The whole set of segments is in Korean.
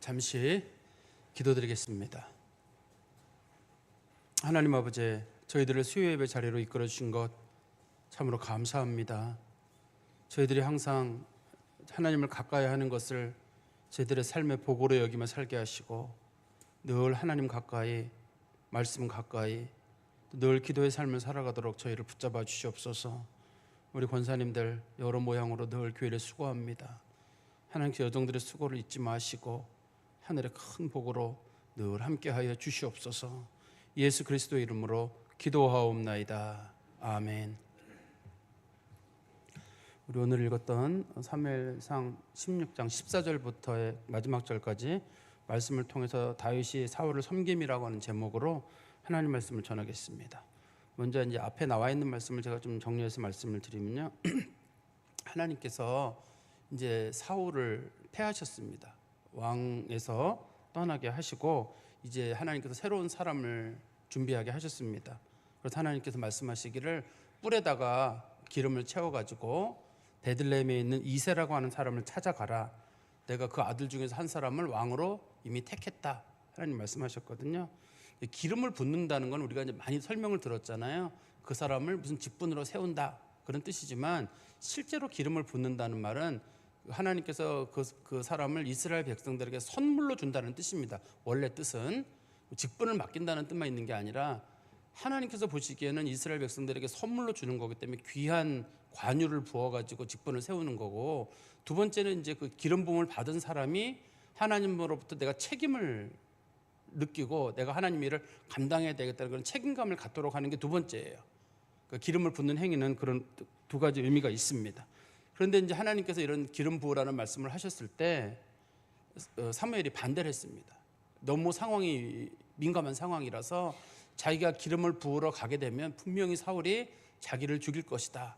잠시 기도드리겠습니다. 하나님 아버지, 저희들을 수요예배 자리로 이끌어 주신 것 참으로 감사합니다. 저희들이 항상 하나님을 가까이 하는 것을 저희들의 삶의 보고로 여기며 살게 하시고, 늘 하나님 가까이, 말씀 가까이, 늘 기도의 삶을 살아가도록 저희를 붙잡아 주시옵소서. 우리 권사님들 여러 모양으로 늘 교회를 수고합니다. 하나님께 여정들의 수고를 잊지 마시고 하늘의 큰 복으로 늘 함께하여 주시옵소서. 예수 그리스도의 이름으로 기도하옵나이다. 아멘. 우리 오늘 읽었던 사무엘상 16장 14절부터의 마지막 절까지 말씀을 통해서 다윗이 사울을 섬김이라고 하는 제목으로 하나님 말씀을 전하겠습니다. 먼저 이제 앞에 나와 있는 말씀을 제가 좀 정리해서 말씀을 드리면요. 하나님께서 이제 사울을 패하셨습니다. 왕에서 떠나게 하시고 이제 하나님께서 새로운 사람을 준비하게 하셨습니다. 그래서 하나님께서 말씀하시기를 뿔에다가 기름을 채워가지고 베들레헴에 있는 이새라고 하는 사람을 찾아가라. 내가 그 아들 중에서 한 사람을 왕으로 이미 택했다. 하나님 말씀하셨거든요. 기름을 붓는다는 건 우리가 이제 많이 설명을 들었잖아요. 그 사람을 무슨 직분으로 세운다 그런 뜻이지만, 실제로 기름을 붓는다는 말은 하나님께서 그 사람을 이스라엘 백성들에게 선물로 준다는 뜻입니다. 원래 뜻은 직분을 맡긴다는 뜻만 있는 게 아니라 하나님께서 보시기에는 이스라엘 백성들에게 선물로 주는 거기 때문에 귀한 관유를 부어가지고 직분을 세우는 거고, 두 번째는 이제 그 기름 부음을 받은 사람이 하나님으로부터 내가 책임을 느끼고 내가 하나님 일을 감당해야 되겠다는 그런 책임감을 갖도록 하는 게 두 번째예요. 그 기름을 붓는 행위는 그런 두 가지 의미가 있습니다. 그런데 이제 하나님께서 이런 기름 부으라는 말씀을 하셨을 때 사무엘이 반대를 했습니다. 너무 상황이 민감한 상황이라서 자기가 기름을 부으러 가게 되면 분명히 사울이 자기를 죽일 것이다.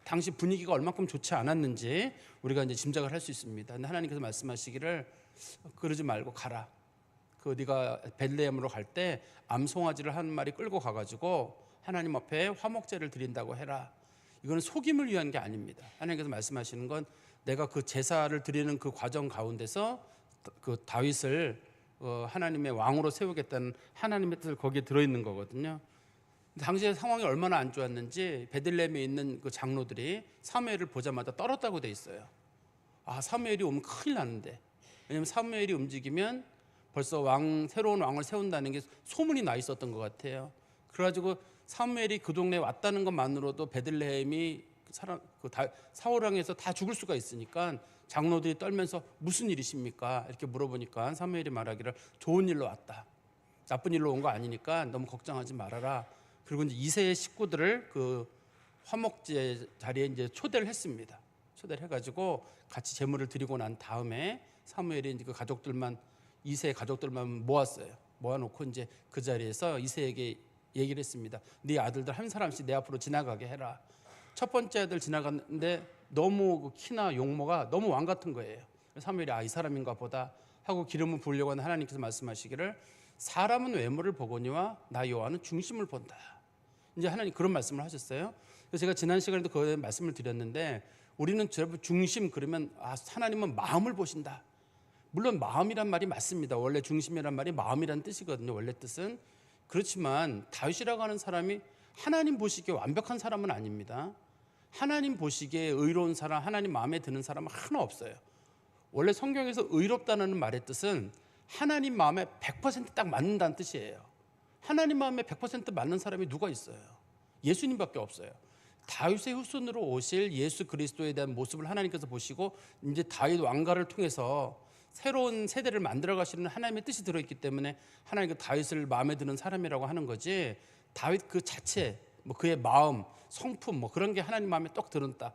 당시 분위기가 얼마큼 좋지 않았는지 우리가 이제 짐작을 할 수 있습니다. 근데 하나님께서 말씀하시기를 그러지 말고 가라. 네가 베들레헴으로 갈 때 암송아지를 한 마리 끌고 가가지고 하나님 앞에 화목제를 드린다고 해라. 이거는 속임을 위한 게 아닙니다. 하나님께서 말씀하시는 건 내가 그 제사를 드리는 그 과정 가운데서 그 다윗을 하나님의 왕으로 세우겠다는 하나님의 뜻을 거기에 들어있는 거거든요. 당시의 상황이 얼마나 안 좋았는지 베들레헴에 있는 그 장로들이 사무엘을 보자마자 떨었다고 돼 있어요. 사무엘이 오면 큰일 나는데, 왜냐하면 사무엘이 움직이면 벌써 새로운 왕을 세운다는 게 소문이 나 있었던 것 같아요. 그래가지고 사무엘이 그 동네에 왔다는 것만으로도 베들레헴이 사울 왕에서 다 죽을 수가 있으니까 장로들이 떨면서 무슨 일이십니까? 이렇게 물어보니까 사무엘이 말하기를 좋은 일로 왔다. 나쁜 일로 온 거 아니니까 너무 걱정하지 말아라. 그리고 이제 이새의 식구들을 그 화목제 자리에 이제 초대를 했습니다. 초대를 해가지고 같이 제물을 드리고 난 다음에 사무엘이 이제 그 이새 가족들만 모았어요. 모아놓고 이제 그 자리에서 이새에게 얘기를 했습니다. 네 아들들 한 사람씩 내 앞으로 지나가게 해라. 첫 번째 아들 지나갔는데 너무 키나 용모가 너무 왕 같은 거예요. 사무엘이 이 사람인가 보다 하고 기름을 부으려고 하는 하나님께서 말씀하시기를 사람은 외모를 보거니와 나 여호와는 중심을 본다. 이제 하나님 그런 말씀을 하셨어요. 그래서 제가 지난 시간에도 그 말씀을 드렸는데, 우리는 중심 그러면 하나님은 마음을 보신다. 물론 마음이란 말이 맞습니다. 원래 중심이란 말이 마음이란 뜻이거든요. 원래 뜻은. 그렇지만 다윗이라고 하는 사람이 하나님 보시기에 완벽한 사람은 아닙니다. 하나님 보시기에 의로운 사람, 하나님 마음에 드는 사람은 하나 없어요. 원래 성경에서 의롭다는 말의 뜻은 하나님 마음에 100% 맞는다는 뜻이에요. 하나님 마음에 100% 맞는 사람이 누가 있어요? 예수님밖에 없어요. 다윗의 후손으로 오실 예수 그리스도에 대한 모습을 하나님께서 보시고 이제 다윗 왕가를 통해서 새로운 세대를 만들어 가시는 하나님의 뜻이 들어있기 때문에 하나님 그 다윗을 마음에 드는 사람이라고 하는 거지, 다윗 그 자체 그의 마음, 성품 그런 게 하나님 마음에 똑 들었다.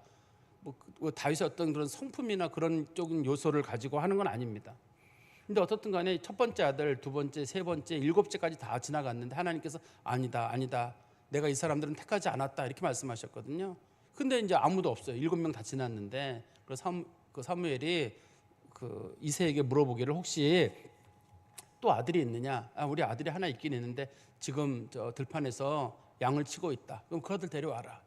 다윗의 어떤 그런 성품이나 그런 쪽인 요소를 가지고 하는 건 아닙니다. 근데 어떻든 간에 첫 번째 아들, 두 번째, 세 번째, 일곱째까지 다 지나갔는데 하나님께서 아니다. 내가 이 사람들은 택하지 않았다. 이렇게 말씀하셨거든요. 근데 이제 아무도 없어요. 7명 다 지났는데, 사무엘이 그 이새에게 물어보기를 혹시 또 아들이 있느냐? 우리 아들이 하나 있긴 있는데 지금 저 들판에서 양을 치고 있다. 그럼 그 아들 데려와라.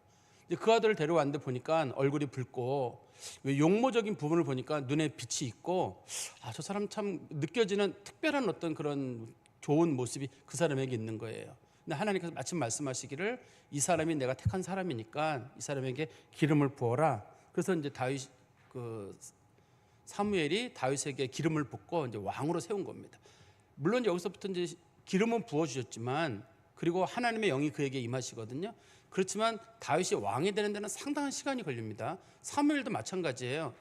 이제 그 아들을 데려왔는데 보니까 얼굴이 붉고 왜 용모적인 부분을 보니까 눈에 빛이 있고 저 사람 참 느껴지는 특별한 어떤 그런 좋은 모습이 그 사람에게 있는 거예요. 근데 하나님께서 마침 말씀하시기를 이 사람이 내가 택한 사람이니까 이 사람에게 기름을 부어라. 그래서 이제 사무엘이 다윗에게 기름을 붓고 이제 왕으로 세운 겁니다. 물론 여기서부터 이제 기름은 부어 주셨지만 그리고 하나님의 영이 그에게 임하시거든요. 그렇지만 다윗이 왕이 되는 데는 상당한 시간이 걸립니다. 사무엘도 마찬가지예요.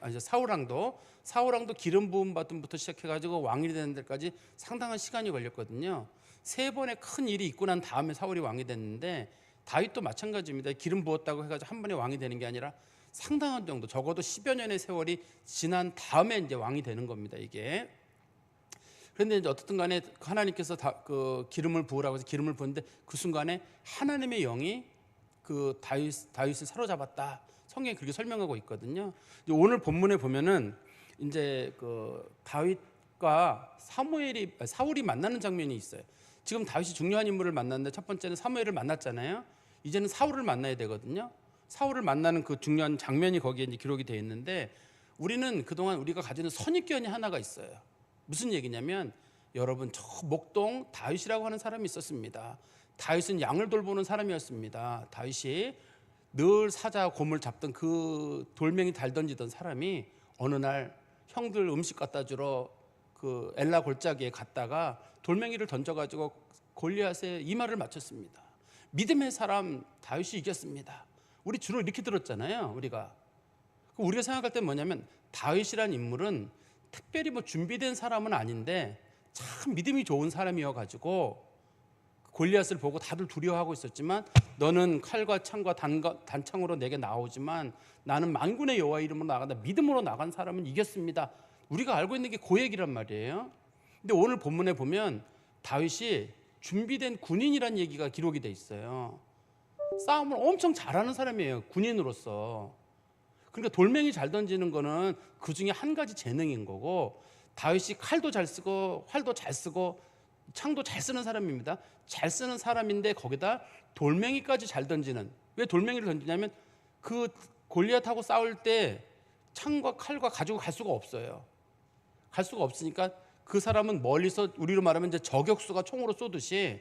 사울왕도 기름 부음 받음부터 시작해가지고 왕이 되는 데까지 상당한 시간이 걸렸거든요. 3번의 큰 일이 있고 난 다음에 사울이 왕이 됐는데 다윗도 마찬가지입니다. 기름 부었다고 해가지고 한 번에 왕이 되는 게 아니라 상당한 정도, 적어도 10여 년의 세월이 지난 다음에 이제 왕이 되는 겁니다. 이게. 그런데 이제 어떻든 간에 하나님께서 그 기름을 부으라고 해서 기름을 부었는데 그 순간에 하나님의 영이 그 다윗을 사로잡았다. 성경이 그렇게 설명하고 있거든요. 오늘 본문에 보면은 이제 그 다윗과 사울이 만나는 장면이 있어요. 지금 다윗이 중요한 인물을 만났는데 첫 번째는 사무엘을 만났잖아요. 이제는 사울을 만나야 되거든요. 사울을 만나는 그 중요한 장면이 거기에 이제 기록이 되어 있는데 우리는 그동안 우리가 가지는 선입견이 하나가 있어요. 무슨 얘기냐면 여러분 저 목동 다윗이라고 하는 사람이 있었습니다. 다윗은 양을 돌보는 사람이었습니다. 다윗이 늘 사자 곰을 잡던 그 돌멩이 달 던지던 사람이 어느 날 형들 음식 갖다 주러 그 엘라 골짜기에 갔다가 돌멩이를 던져가지고 골리앗의 이마를 맞췄습니다. 믿음의 사람 다윗이 이겼습니다. 우리 주로 이렇게 들었잖아요. 우리가 생각할 때 뭐냐면 다윗이란 인물은 특별히 뭐 준비된 사람은 아닌데 참 믿음이 좋은 사람이어가지고 골리앗을 보고 다들 두려워하고 있었지만 너는 칼과 창과 단창으로 내게 나오지만 나는 만군의 여호와 이름으로 나간다. 믿음으로 나간 사람은 이겼습니다. 우리가 알고 있는 게 그 얘기란 말이에요. 근데 오늘 본문에 보면 다윗이 준비된 군인이란 얘기가 기록이 돼 있어요. 싸움을 엄청 잘하는 사람이에요. 군인으로서. 그러니까 돌멩이 잘 던지는 거는 그 중에 한 가지 재능인 거고 다윗이 칼도 잘 쓰고 활도 잘 쓰고 창도 잘 쓰는 사람입니다. 잘 쓰는 사람인데 거기다 돌멩이까지 잘 던지는. 왜 돌멩이를 던지냐면 그 골리앗하고 싸울 때 창과 칼과 가지고 갈 수가 없어요. 갈 수가 없으니까 그 사람은 멀리서 우리로 말하면 이제 저격수가 총으로 쏘듯이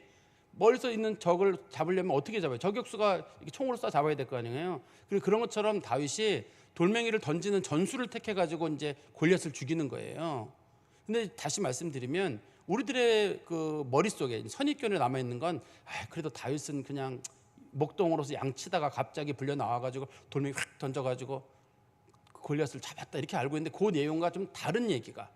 멀리서 있는 적을 잡으려면 어떻게 잡아요? 저격수가 이렇게 총으로 쏴 잡아야 될 거 아니에요. 그런 것처럼 다윗이 돌멩이를 던지는 전술을 택해가지고 이제 골리앗을 죽이는 거예요. 근데 다시 말씀드리면 우리들의 그 머릿속에 선입견에 남아있는 건 그래도 다윗은 그냥 목동으로서 양치다가 갑자기 불려 나와가지고 돌멩이 확 던져가지고 골리앗을 잡았다 이렇게 알고 있는데 그 내용과 좀 다른 얘기가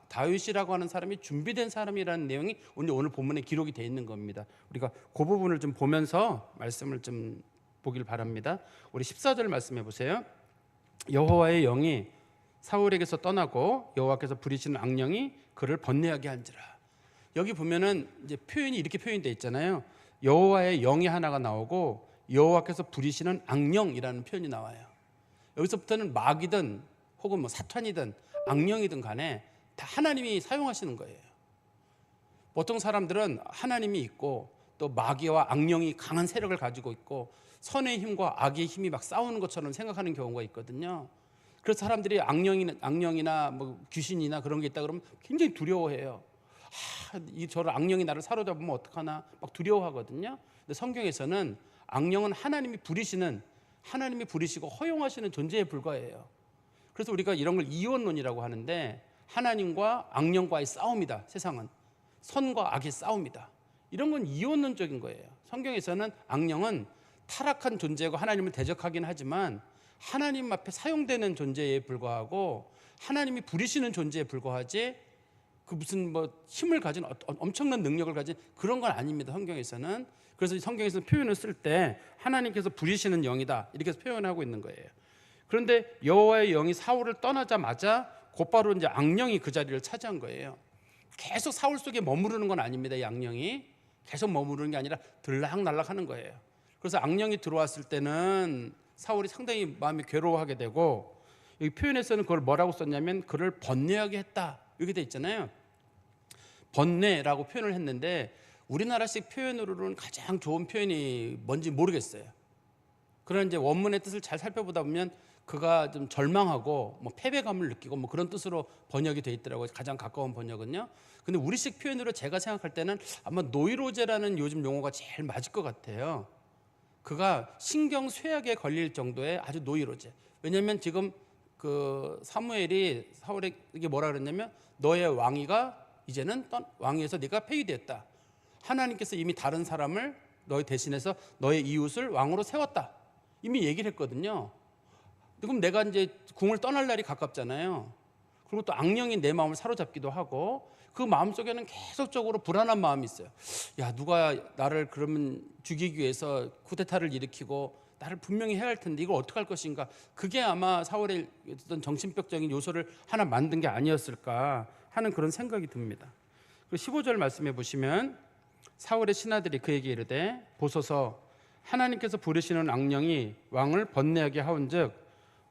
다윗이라고 하는 사람이 준비된 사람이라는 내용이 오늘 본문에 기록이 되어 있는 겁니다. 우리가 그 부분을 좀 보면서 말씀을 좀 보길 바랍니다. 우리 14절 말씀해 보세요. 여호와의 영이 사울에게서 떠나고 여호와께서 부리시는 악령이 그를 번뇌하게 한지라. 여기 보면은 이제 표현이 이렇게 표현되어 있잖아요. 여호와의 영이 하나가 나오고 여호와께서 부리시는 악령이라는 표현이 나와요. 여기서부터는 마귀든 혹은 뭐 사탄이든 악령이든 간에 다 하나님이 사용하시는 거예요. 보통 사람들은 하나님이 있고 또 마귀와 악령이 강한 세력을 가지고 있고 선의 힘과 악의 힘이 막 싸우는 것처럼 생각하는 경우가 있거든요. 그래서 사람들이 악령이나 뭐 귀신이나 그런 게 있다 그러면 굉장히 두려워해요. 저런 악령이 나를 사로잡으면 어떡하나 막 두려워하거든요. 근데 성경에서는 악령은 하나님이 부리시고 허용하시는 존재에 불과해요. 그래서 우리가 이런 걸 이원론이라고 하는데 하나님과 악령과의 싸움이다. 세상은 선과 악의 싸움이다. 이런 건 이원론적인 거예요. 성경에서는 악령은 타락한 존재고 하나님을 대적하긴 하지만 하나님 앞에 사용되는 존재에 불과하고 하나님이 부리시는 존재에 불과하지 그 무슨 뭐 힘을 가진 엄청난 능력을 가진 그런 건 아닙니다. 성경에서는. 그래서 성경에서 표현을 쓸 때 하나님께서 부리시는 영이다 이렇게 해서 표현하고 있는 거예요. 그런데 여호와의 영이 사울을 떠나자마자 곧바로 이제 악령이 그 자리를 차지한 거예요. 계속 사울 속에 머무르는 건 아닙니다. 이 악령이 계속 머무르는 게 아니라 들락날락하는 거예요. 그래서 악령이 들어왔을 때는 사울이 상당히 마음이 괴로워하게 되고 여기 표현에서는 그걸 뭐라고 썼냐면 그를 번뇌하게 했다 이렇게 돼 있잖아요. 번뇌라고 표현을 했는데 우리나라식 표현으로는 가장 좋은 표현이 뭔지 모르겠어요. 그런 이제 원문의 뜻을 잘 살펴보다 보면 그가 좀 절망하고 뭐 패배감을 느끼고 뭐 그런 뜻으로 번역이 돼 있더라고요. 가장 가까운 번역은요. 근데 우리식 표현으로 제가 생각할 때는 아마 노이로제라는 요즘 용어가 제일 맞을 것 같아요. 그가 신경 쇠약에 걸릴 정도의 아주 노이로제. 왜냐하면 지금 그 사무엘이 사울에게 뭐라 그랬냐면 너의 왕위가 이제는 왕위에서 네가 폐위됐다. 하나님께서 이미 다른 사람을 너희 대신해서 너의 이웃을 왕으로 세웠다. 이미 얘기를 했거든요. 그럼 내가 이제 궁을 떠날 날이 가깝잖아요. 그리고 또 악령이 내 마음을 사로잡기도 하고 그 마음속에는 계속적으로 불안한 마음이 있어요. 야, 누가 나를 그러면 죽이기 위해서 쿠데타를 일으키고 나를 분명히 해야 할 텐데 이걸 어떻게 할 것인가. 그게 아마 사울의 어떤 정신병적인 요소를 하나 만든 게 아니었을까 하는 그런 생각이 듭니다. 15절 말씀해 보시면 사울의 신하들이 그에게 이르되 보소서 하나님께서 부르시는 악령이 왕을 번뇌하게 하온즉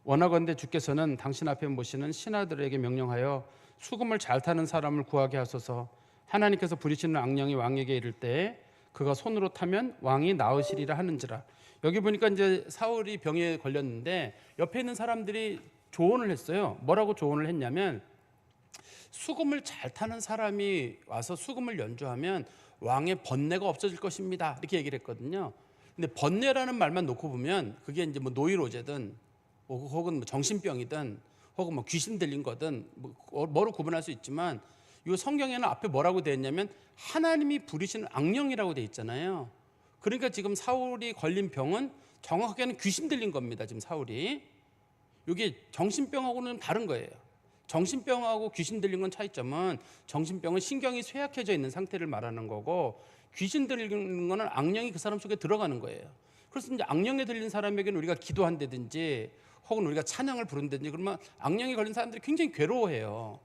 원하건대 주께서는 당신 앞에 모시는 신하들에게 명령하여 수금을 잘 타는 사람을 구하게 하소서. 하나님께서 부리시는 악령이 왕에게 이를 때 그가 손으로 타면 왕이 나으시리라 하는지라. 여기 보니까 이제 사울이 병에 걸렸는데 옆에 있는 사람들이 조언을 했어요. 뭐라고 조언을 했냐면 수금을 잘 타는 사람이 와서 수금을 연주하면 왕의 번뇌가 없어질 것입니다. 이렇게 얘기를 했거든요. 근데 번뇌라는 말만 놓고 보면 그게 이제 뭐 노이로제든 혹은 뭐 정신병이든 혹은 뭐 귀신 들린 거든 뭐로 구분할 수 있지만 이 성경에는 앞에 뭐라고 되어 있냐면 하나님이 부리시는 악령이라고 되어 있잖아요. 그러니까 지금 사울이 걸린 병은 정확하게는 귀신 들린 겁니다. 지금 사울이. 이게 정신병하고는 다른 거예요. 정신병하고 귀신 들린 건 차이점은 정신병은 신경이 쇠약해져 있는 상태를 말하는 거고 귀신 들리는 거는 악령이 그 사람 속에 들어가는 거예요. 그래서 이제 악령에 들린 사람에게는 우리가 기도한다든지 혹은 우리가 찬양을 부른다든지 그러면 악령이 걸린 사람들이 굉장히 괴로워해요.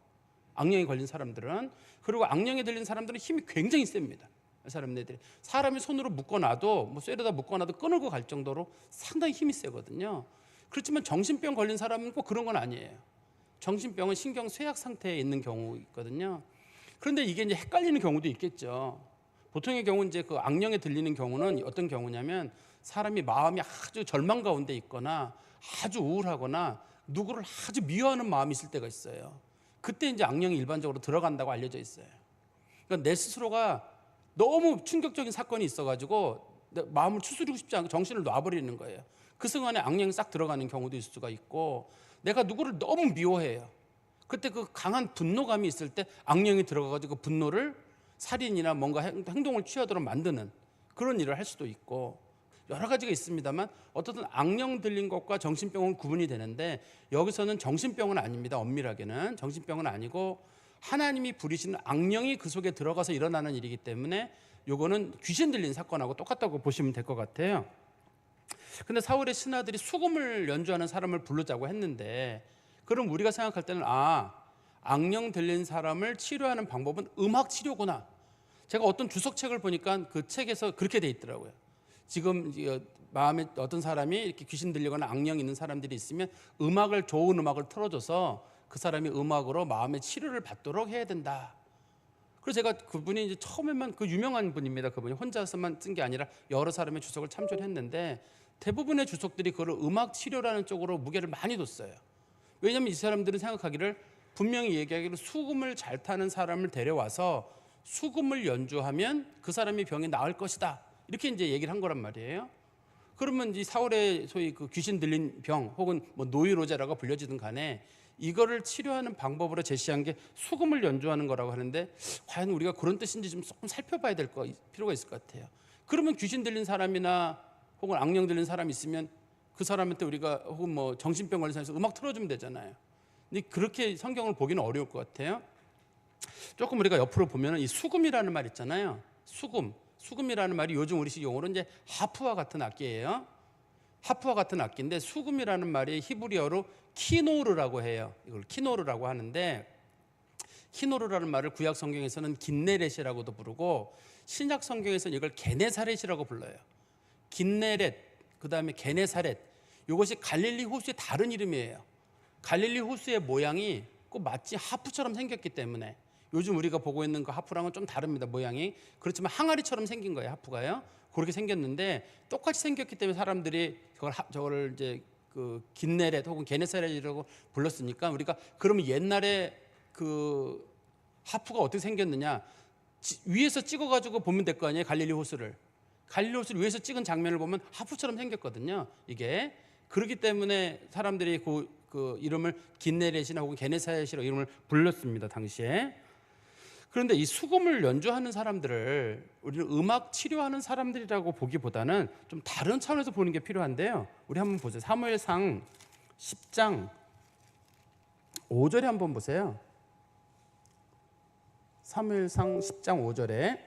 악령이 걸린 사람들은. 그리고 악령에 들린 사람들은 힘이 굉장히 셉니다. 사람들이 사람이 손으로 묶어놔도 뭐 쇠에다 묶어놔도 끊고 갈 정도로 상당히 힘이 세거든요. 그렇지만 정신병 걸린 사람은 꼭 그런 건 아니에요. 정신병은 신경 쇠약 상태에 있는 경우 있거든요. 그런데 이게 이제 헷갈리는 경우도 있겠죠. 보통의 경우 이제 그 악령에 들리는 경우는 어떤 경우냐면 사람이 마음이 아주 절망 가운데 있거나 아주 우울하거나 누구를 아주 미워하는 마음이 있을 때가 있어요. 그때 이제 악령이 일반적으로 들어간다고 알려져 있어요. 그러니까 내 스스로가 너무 충격적인 사건이 있어가지고 마음을 추스리고 싶지 않고 정신을 놔버리는 거예요. 그 순간에 악령이 싹 들어가는 경우도 있을 수가 있고 내가 누구를 너무 미워해요. 그때 그 강한 분노감이 있을 때 악령이 들어가가지고 그 분노를 살인이나 뭔가 행동을 취하도록 만드는 그런 일을 할 수도 있고 여러 가지가 있습니다만 어떻든 악령 들린 것과 정신병은 구분이 되는데 여기서는 정신병은 아닙니다. 엄밀하게는 정신병은 아니고 하나님이 부리시는 악령이 그 속에 들어가서 일어나는 일이기 때문에 요거는 귀신 들린 사건하고 똑같다고 보시면 될 것 같아요. 근데 사울의 신하들이 수금을 연주하는 사람을 부르자고 했는데 그럼 우리가 생각할 때는 악령 들린 사람을 치료하는 방법은 음악 치료구나. 제가 어떤 주석책을 보니까 그 책에서 그렇게 돼 있더라고요. 지금 마음에 어떤 사람이 이렇게 귀신 들리거나 악령 있는 사람들이 있으면 좋은 음악을 틀어줘서 그 사람이 음악으로 마음의 치료를 받도록 해야 된다. 그래서 제가 그분이 이제 처음에만 그 유명한 분입니다. 그분이 혼자서만 쓴 게 아니라 여러 사람의 주석을 참조했는데 대부분의 주석들이 그걸 음악 치료라는 쪽으로 무게를 많이 뒀어요. 왜냐하면 이 사람들은 생각하기를 분명히 얘기하기를 수금을 잘 타는 사람을 데려와서 수금을 연주하면 그 사람이 병이 나을 것이다. 이렇게 이제 얘기를 한 거란 말이에요. 그러면 이 사울의 소위 그 귀신 들린 병 혹은 뭐 노이로제라고 불려지든 간에 이거를 치료하는 방법으로 제시한 게 수금을 연주하는 거라고 하는데 과연 우리가 그런 뜻인지 좀 조금 살펴봐야 될 필요가 있을 것 같아요. 그러면 귀신 들린 사람이나 혹은 악령 들린 사람이 있으면 그 사람한테 우리가 혹은 뭐 정신병 걸린 사람에서 음악 틀어주면 되잖아요. 근데 그렇게 성경을 보기는 어려울 것 같아요. 조금 우리가 옆으로 보면 이 수금이라는 말 있잖아요. 수금이라는 말이 요즘 우리식 용어로 이제 하프와 같은 악기예요. 하프와 같은 악기인데 수금이라는 말이 히브리어로 키노르라고 해요. 이걸 키노르라고 하는데 키노르라는 말을 구약 성경에서는 긴네렛이라고도 부르고 신약 성경에서는 이걸 게네사렛이라고 불러요. 긴네렛, 그다음에 게네사렛. 이것이 갈릴리 호수의 다른 이름이에요. 갈릴리 호수의 모양이 꼭 마치 하프처럼 생겼기 때문에 요즘 우리가 보고 있는 그 하프랑은 좀 다릅니다. 모양이. 그렇지만 항아리처럼 생긴 거예요. 하프가요. 그렇게 생겼는데 똑같이 생겼기 때문에 사람들이 저걸 이제 그 긴네렛 혹은 게네사렛이라고 불렀으니까 우리가 그러면 옛날에 그 하프가 어떻게 생겼느냐, 위에서 찍어가지고 보면 될 거 아니에요. 갈릴리 호수를 위에서 찍은 장면을 보면 하프처럼 생겼거든요. 이게 그렇기 때문에 사람들이 그 이름을 긴네렛이나 혹은 게네사렛이라고 이름을 불렀습니다, 당시에. 그런데 이 수금을 연주하는 사람들을 우리는 음악 치료하는 사람들이라고 보기보다는 좀 다른 차원에서 보는 게 필요한데요. 우리 한번 보세요. 사무엘상 10장 5절에 한번 보세요. 사무엘상 10장 5절에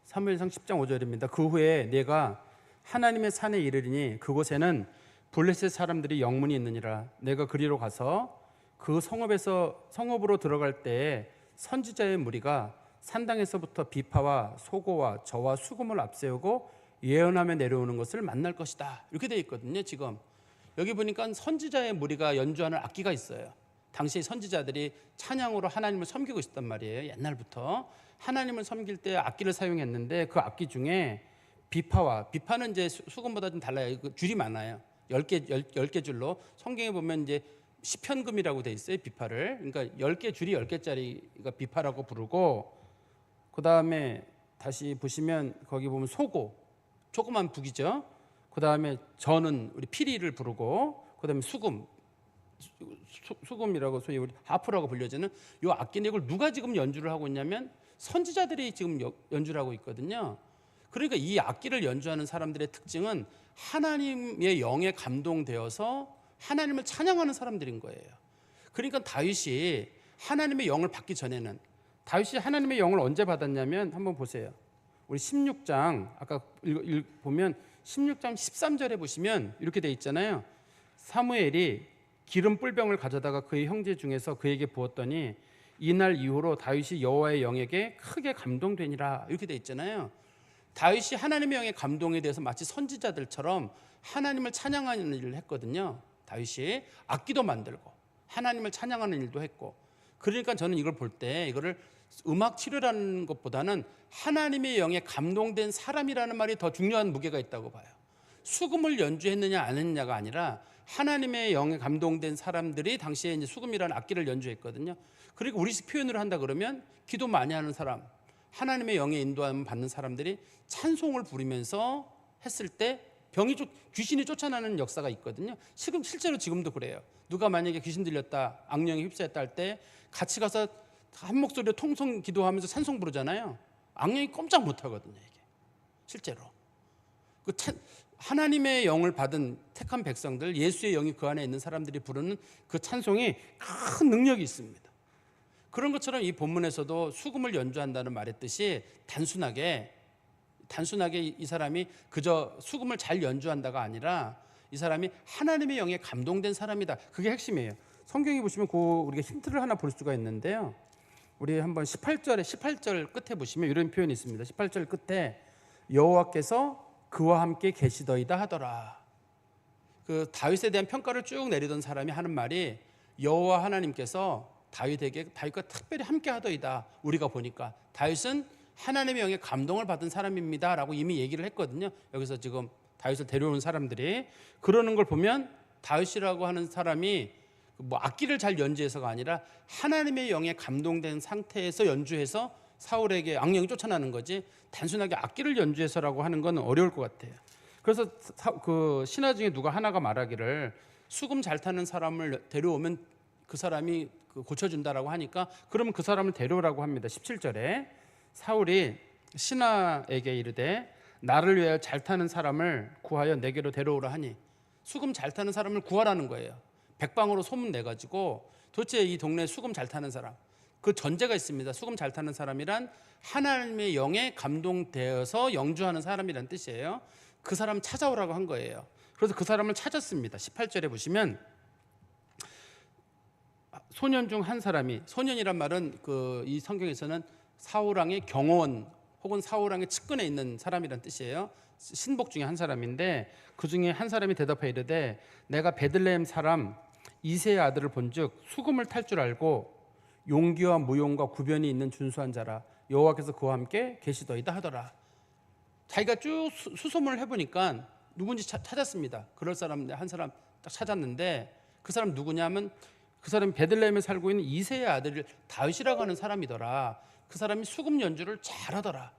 사무엘상 10장 5절입니다. 그 후에 내가 하나님의 산에 이르리니 그곳에는 블레셋 사람들이 영문이 있느니라. 내가 그리로 가서 그 성읍으로 들어갈 때에 선지자의 무리가 산당에서부터 비파와 소고와 저와 수금을 앞세우고 예언하며 내려오는 것을 만날 것이다. 이렇게 되어 있거든요. 지금 여기 보니까 선지자의 무리가 연주하는 악기가 있어요. 당시 선지자들이 찬양으로 하나님을 섬기고 있었단 말이에요. 옛날부터 하나님을 섬길 때 악기를 사용했는데 그 악기 중에 비파는 이제 수금보다 좀 달라요. 줄이 많아요. 10개 줄로 성경에 보면 이제 시편금이라고 돼 있어요. 비파를. 그러니까 10개 줄이 10개짜리가 비파라고 부르고, 그다음에 다시 보시면 거기 보면 소고, 조그만 북이죠. 그다음에 저는 우리 피리를 부르고, 그다음에 수금이라고 소위 우리 하프라고 불려지는 요 악기는 이걸 누가 지금 연주를 하고 있냐면 선지자들이 지금 연주를 하고 있거든요. 그러니까 이 악기를 연주하는 사람들의 특징은 하나님의 영에 감동되어서 하나님을 찬양하는 사람들인 거예요. 그러니까 다윗이 하나님의 영을 받기 전에는, 다윗이 하나님의 영을 언제 받았냐면 한번 보세요. 우리 16장 아까 보면 16장 13절에 보시면 이렇게 돼 있잖아요. 사무엘이 기름 뿔병을 가져다가 그의 형제 중에서 그에게 부었더니 이날 이후로 다윗이 여호와의 영에게 크게 감동되니라. 이렇게 돼 있잖아요. 다윗이 하나님의 영에 감동에 대해서 마치 선지자들처럼 하나님을 찬양하는 일을 했거든요. 다윗이 악기도 만들고 하나님을 찬양하는 일도 했고. 그러니까 저는 이걸 볼 때 이거를 음악 치료라는 것보다는 하나님의 영에 감동된 사람이라는 말이 더 중요한 무게가 있다고 봐요. 수금을 연주했느냐 안 했느냐가 아니라 하나님의 영에 감동된 사람들이 당시에 이제 수금이라는 악기를 연주했거든요. 그리고 우리식 표현으로 한다 그러면 기도 많이 하는 사람, 하나님의 영에 인도함을 받는 사람들이 찬송을 부르면서 했을 때 귀신이 쫓아나는 역사가 있거든요. 실제로 지금도 그래요. 누가 만약에 귀신 들렸다, 악령에 휩싸였다 할 때 같이 가서 한 목소리로 통성 기도하면서 찬송 부르잖아요. 악령이 꼼짝 못 하거든요. 이게 실제로 하나님의 영을 받은 택한 백성들, 예수의 영이 그 안에 있는 사람들이 부르는 그 찬송이 큰 능력이 있습니다. 그런 것처럼 이 본문에서도 수금을 연주한다는 말의 뜻이 단순하게 이 사람이 그저 수금을 잘 연주한다가 아니라 이 사람이 하나님의 영에 감동된 사람이다. 그게 핵심이에요. 성경에 보시면 우리가 힌트를 하나 볼 수가 있는데요. 우리 한번 18절 끝에 보시면 이런 표현이 있습니다. 18절 끝에 여호와께서 그와 함께 계시더이다 하더라. 그 다윗에 대한 평가를 쭉 내리던 사람이 하는 말이 여호와 하나님께서 다윗과 특별히 함께 하더이다. 우리가 보니까 다윗은 하나님의 영에 감동을 받은 사람입니다 라고 이미 얘기를 했거든요. 여기서 지금 다윗을 데려오는 사람들이 그러는 걸 보면 다윗이라고 하는 사람이 뭐 악기를 잘 연주해서가 아니라 하나님의 영에 감동된 상태에서 연주해서 사울에게 악령이 쫓아나는 거지, 단순하게 악기를 연주해서라고 하는 건 어려울 것 같아요. 그래서 그 신하 중에 누가 하나가 말하기를 수금 잘 타는 사람을 데려오면 그 사람이 고쳐준다라고 하니까 그러면 그 사람을 데려오라고 합니다. 17절에 사울이 신하에게 이르되 나를 위하여 잘 타는 사람을 구하여 내게로 데려오라 하니, 수금 잘 타는 사람을 구하라는 거예요. 백방으로 소문 내가지고 도대체 이 동네에 수금 잘 타는 사람, 그 전제가 있습니다. 수금 잘 타는 사람이란 하나님의 영에 감동되어서 연주하는 사람이란 뜻이에요. 그 사람 찾아오라고 한 거예요. 그래서 그 사람을 찾았습니다. 18절에 보시면 소년 중 한 사람이, 소년이란 말은 이 성경에서는 사울왕의 경호원 혹은 사울왕의 측근에 있는 사람이란 뜻이에요. 신복 중에 한 사람인데 그 중에 한 사람이 대답하여 이르되 내가 베들레헴 사람 이새의 아들을 본즉 수금을 탈 줄 알고 용기와 무용과 구변이 있는 준수한 자라. 여호와께서 그와 함께 계시더이다 하더라. 자기가 쭉 수소문을 해보니까 누군지 찾았습니다. 그럴 사람 한 사람 딱 찾았는데 그 사람 누구냐면 그 사람이 베들레헴에 살고 있는 이새의 아들 다윗이라고 하는 사람이더라. 그 사람이 수금 연주를 잘하더라.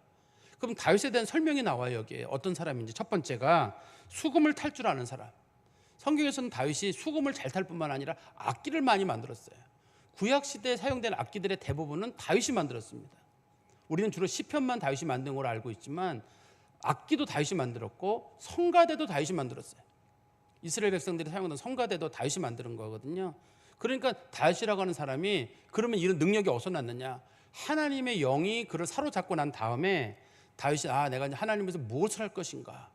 그럼 다윗에 대한 설명이 나와요. 여기에 어떤 사람인지. 첫 번째가 수금을 탈 줄 아는 사람. 성경에서는 다윗이 수금을 잘 탈 뿐만 아니라 악기를 많이 만들었어요. 구약 시대에 사용된 악기들의 대부분은 다윗이 만들었습니다. 우리는 주로 시편만 다윗이 만든 걸로 알고 있지만 악기도 다윗이 만들었고 성가대도 다윗이 만들었어요. 이스라엘 백성들이 사용하던 성가대도 다윗이 만드는 거거든요. 그러니까 다윗이라고 하는 사람이 그러면 이런 능력이 어디서 났느냐? 하나님의 영이 그를 사로잡고 난 다음에 다윗이 내가 하나님에서 무엇을 할 것인가?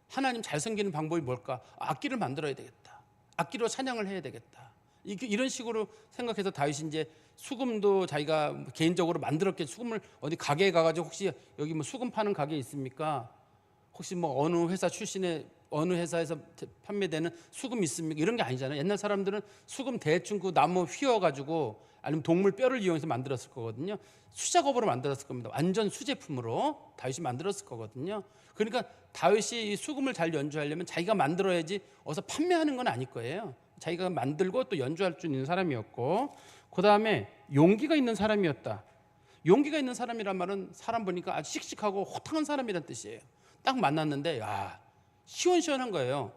하나님 잘 섬기는 방법이 뭘까? 악기를 만들어야 되겠다. 악기로 찬양을 해야 되겠다. 이런 식으로 생각해서 다윗이 이제 수금도 자기가 개인적으로 만들었겠지. 수금을 어디 가게에 가가지고 혹시 여기 뭐 수금 파는 가게 있습니까? 혹시 뭐 어느 회사 출신의 어느 회사에서 판매되는 수금 있습니까? 이런 게 아니잖아요. 옛날 사람들은 수금 대충 그 나무 휘어가지고 아니면 동물 뼈를 이용해서 만들었을 거거든요. 수작업으로 만들었을 겁니다. 완전 수제품으로 다윗이 만들었을 거거든요. 그러니까 다윗이 이 수금을 잘 연주하려면 자기가 만들어야지 어서 판매하는 건 아닐 거예요. 자기가 만들고 또 연주할 수 있는 사람이었고, 그 다음에 용기가 있는 사람이었다. 용기가 있는 사람이란 말은 사람 보니까 아주 씩씩하고 호탕한 사람이란 뜻이에요. 딱 만났는데 시원시원한 거예요.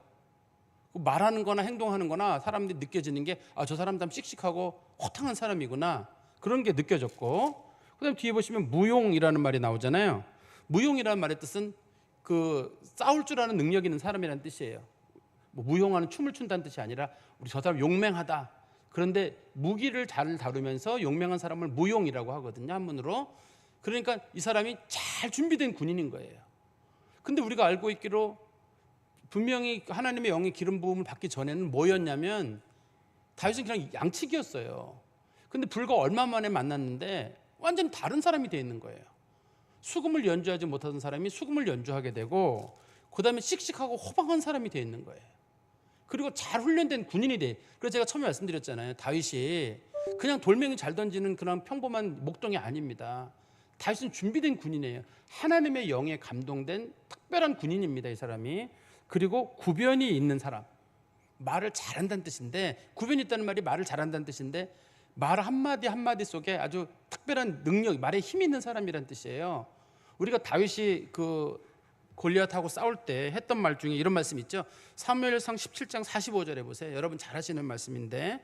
말하는 거나 행동하는 거나 사람들이 느껴지는 게 저 사람 참 씩씩하고 호탕한 사람이구나, 그런 게 느껴졌고, 그 다음에 뒤에 보시면 무용이라는 말이 나오잖아요. 무용이라는 말의 뜻은 그 싸울 줄 아는 능력 있는 사람이라는 뜻이에요. 뭐 무용하는 춤을 춘다는 뜻이 아니라 우리 저 사람 용맹하다. 그런데 무기를 잘 다루면서 용맹한 사람을 무용이라고 하거든요, 한문으로. 그러니까 이 사람이 잘 준비된 군인인 거예요. 근데 우리가 알고 있기로 분명히 하나님의 영의 기름 부음을 받기 전에는 뭐였냐면 다윗은 그냥 양치기였어요. 근데 불과 얼마 만에 만났는데 완전 다른 사람이 되어 있는 거예요. 수금을 연주하지 못하던 사람이 수금을 연주하게 되고, 그 다음에 씩씩하고 호방한 사람이 되어 있는 거예요. 그리고 잘 훈련된 군인이 돼. 그래서 제가 처음에 말씀드렸잖아요. 다윗이 그냥 돌멩이 잘 던지는 그런 평범한 목동이 아닙니다. 다윗은 준비된 군인이에요. 하나님의 영에 감동된 특별한 군인입니다, 이 사람이. 그리고 구변이 있는 사람. 말을 잘한다는 뜻인데, 구변이 있다는 말이 말을 잘한다는 뜻인데, 말 한마디 한마디 속에 아주 특별한 능력, 말에 힘이 있는 사람이라는 뜻이에요. 우리가 다윗이 그 골리앗하고 싸울 때 했던 말 중에 이런 말씀 있죠. 사무엘상 17장 45절에 보세요. 여러분 잘 하시는 말씀인데,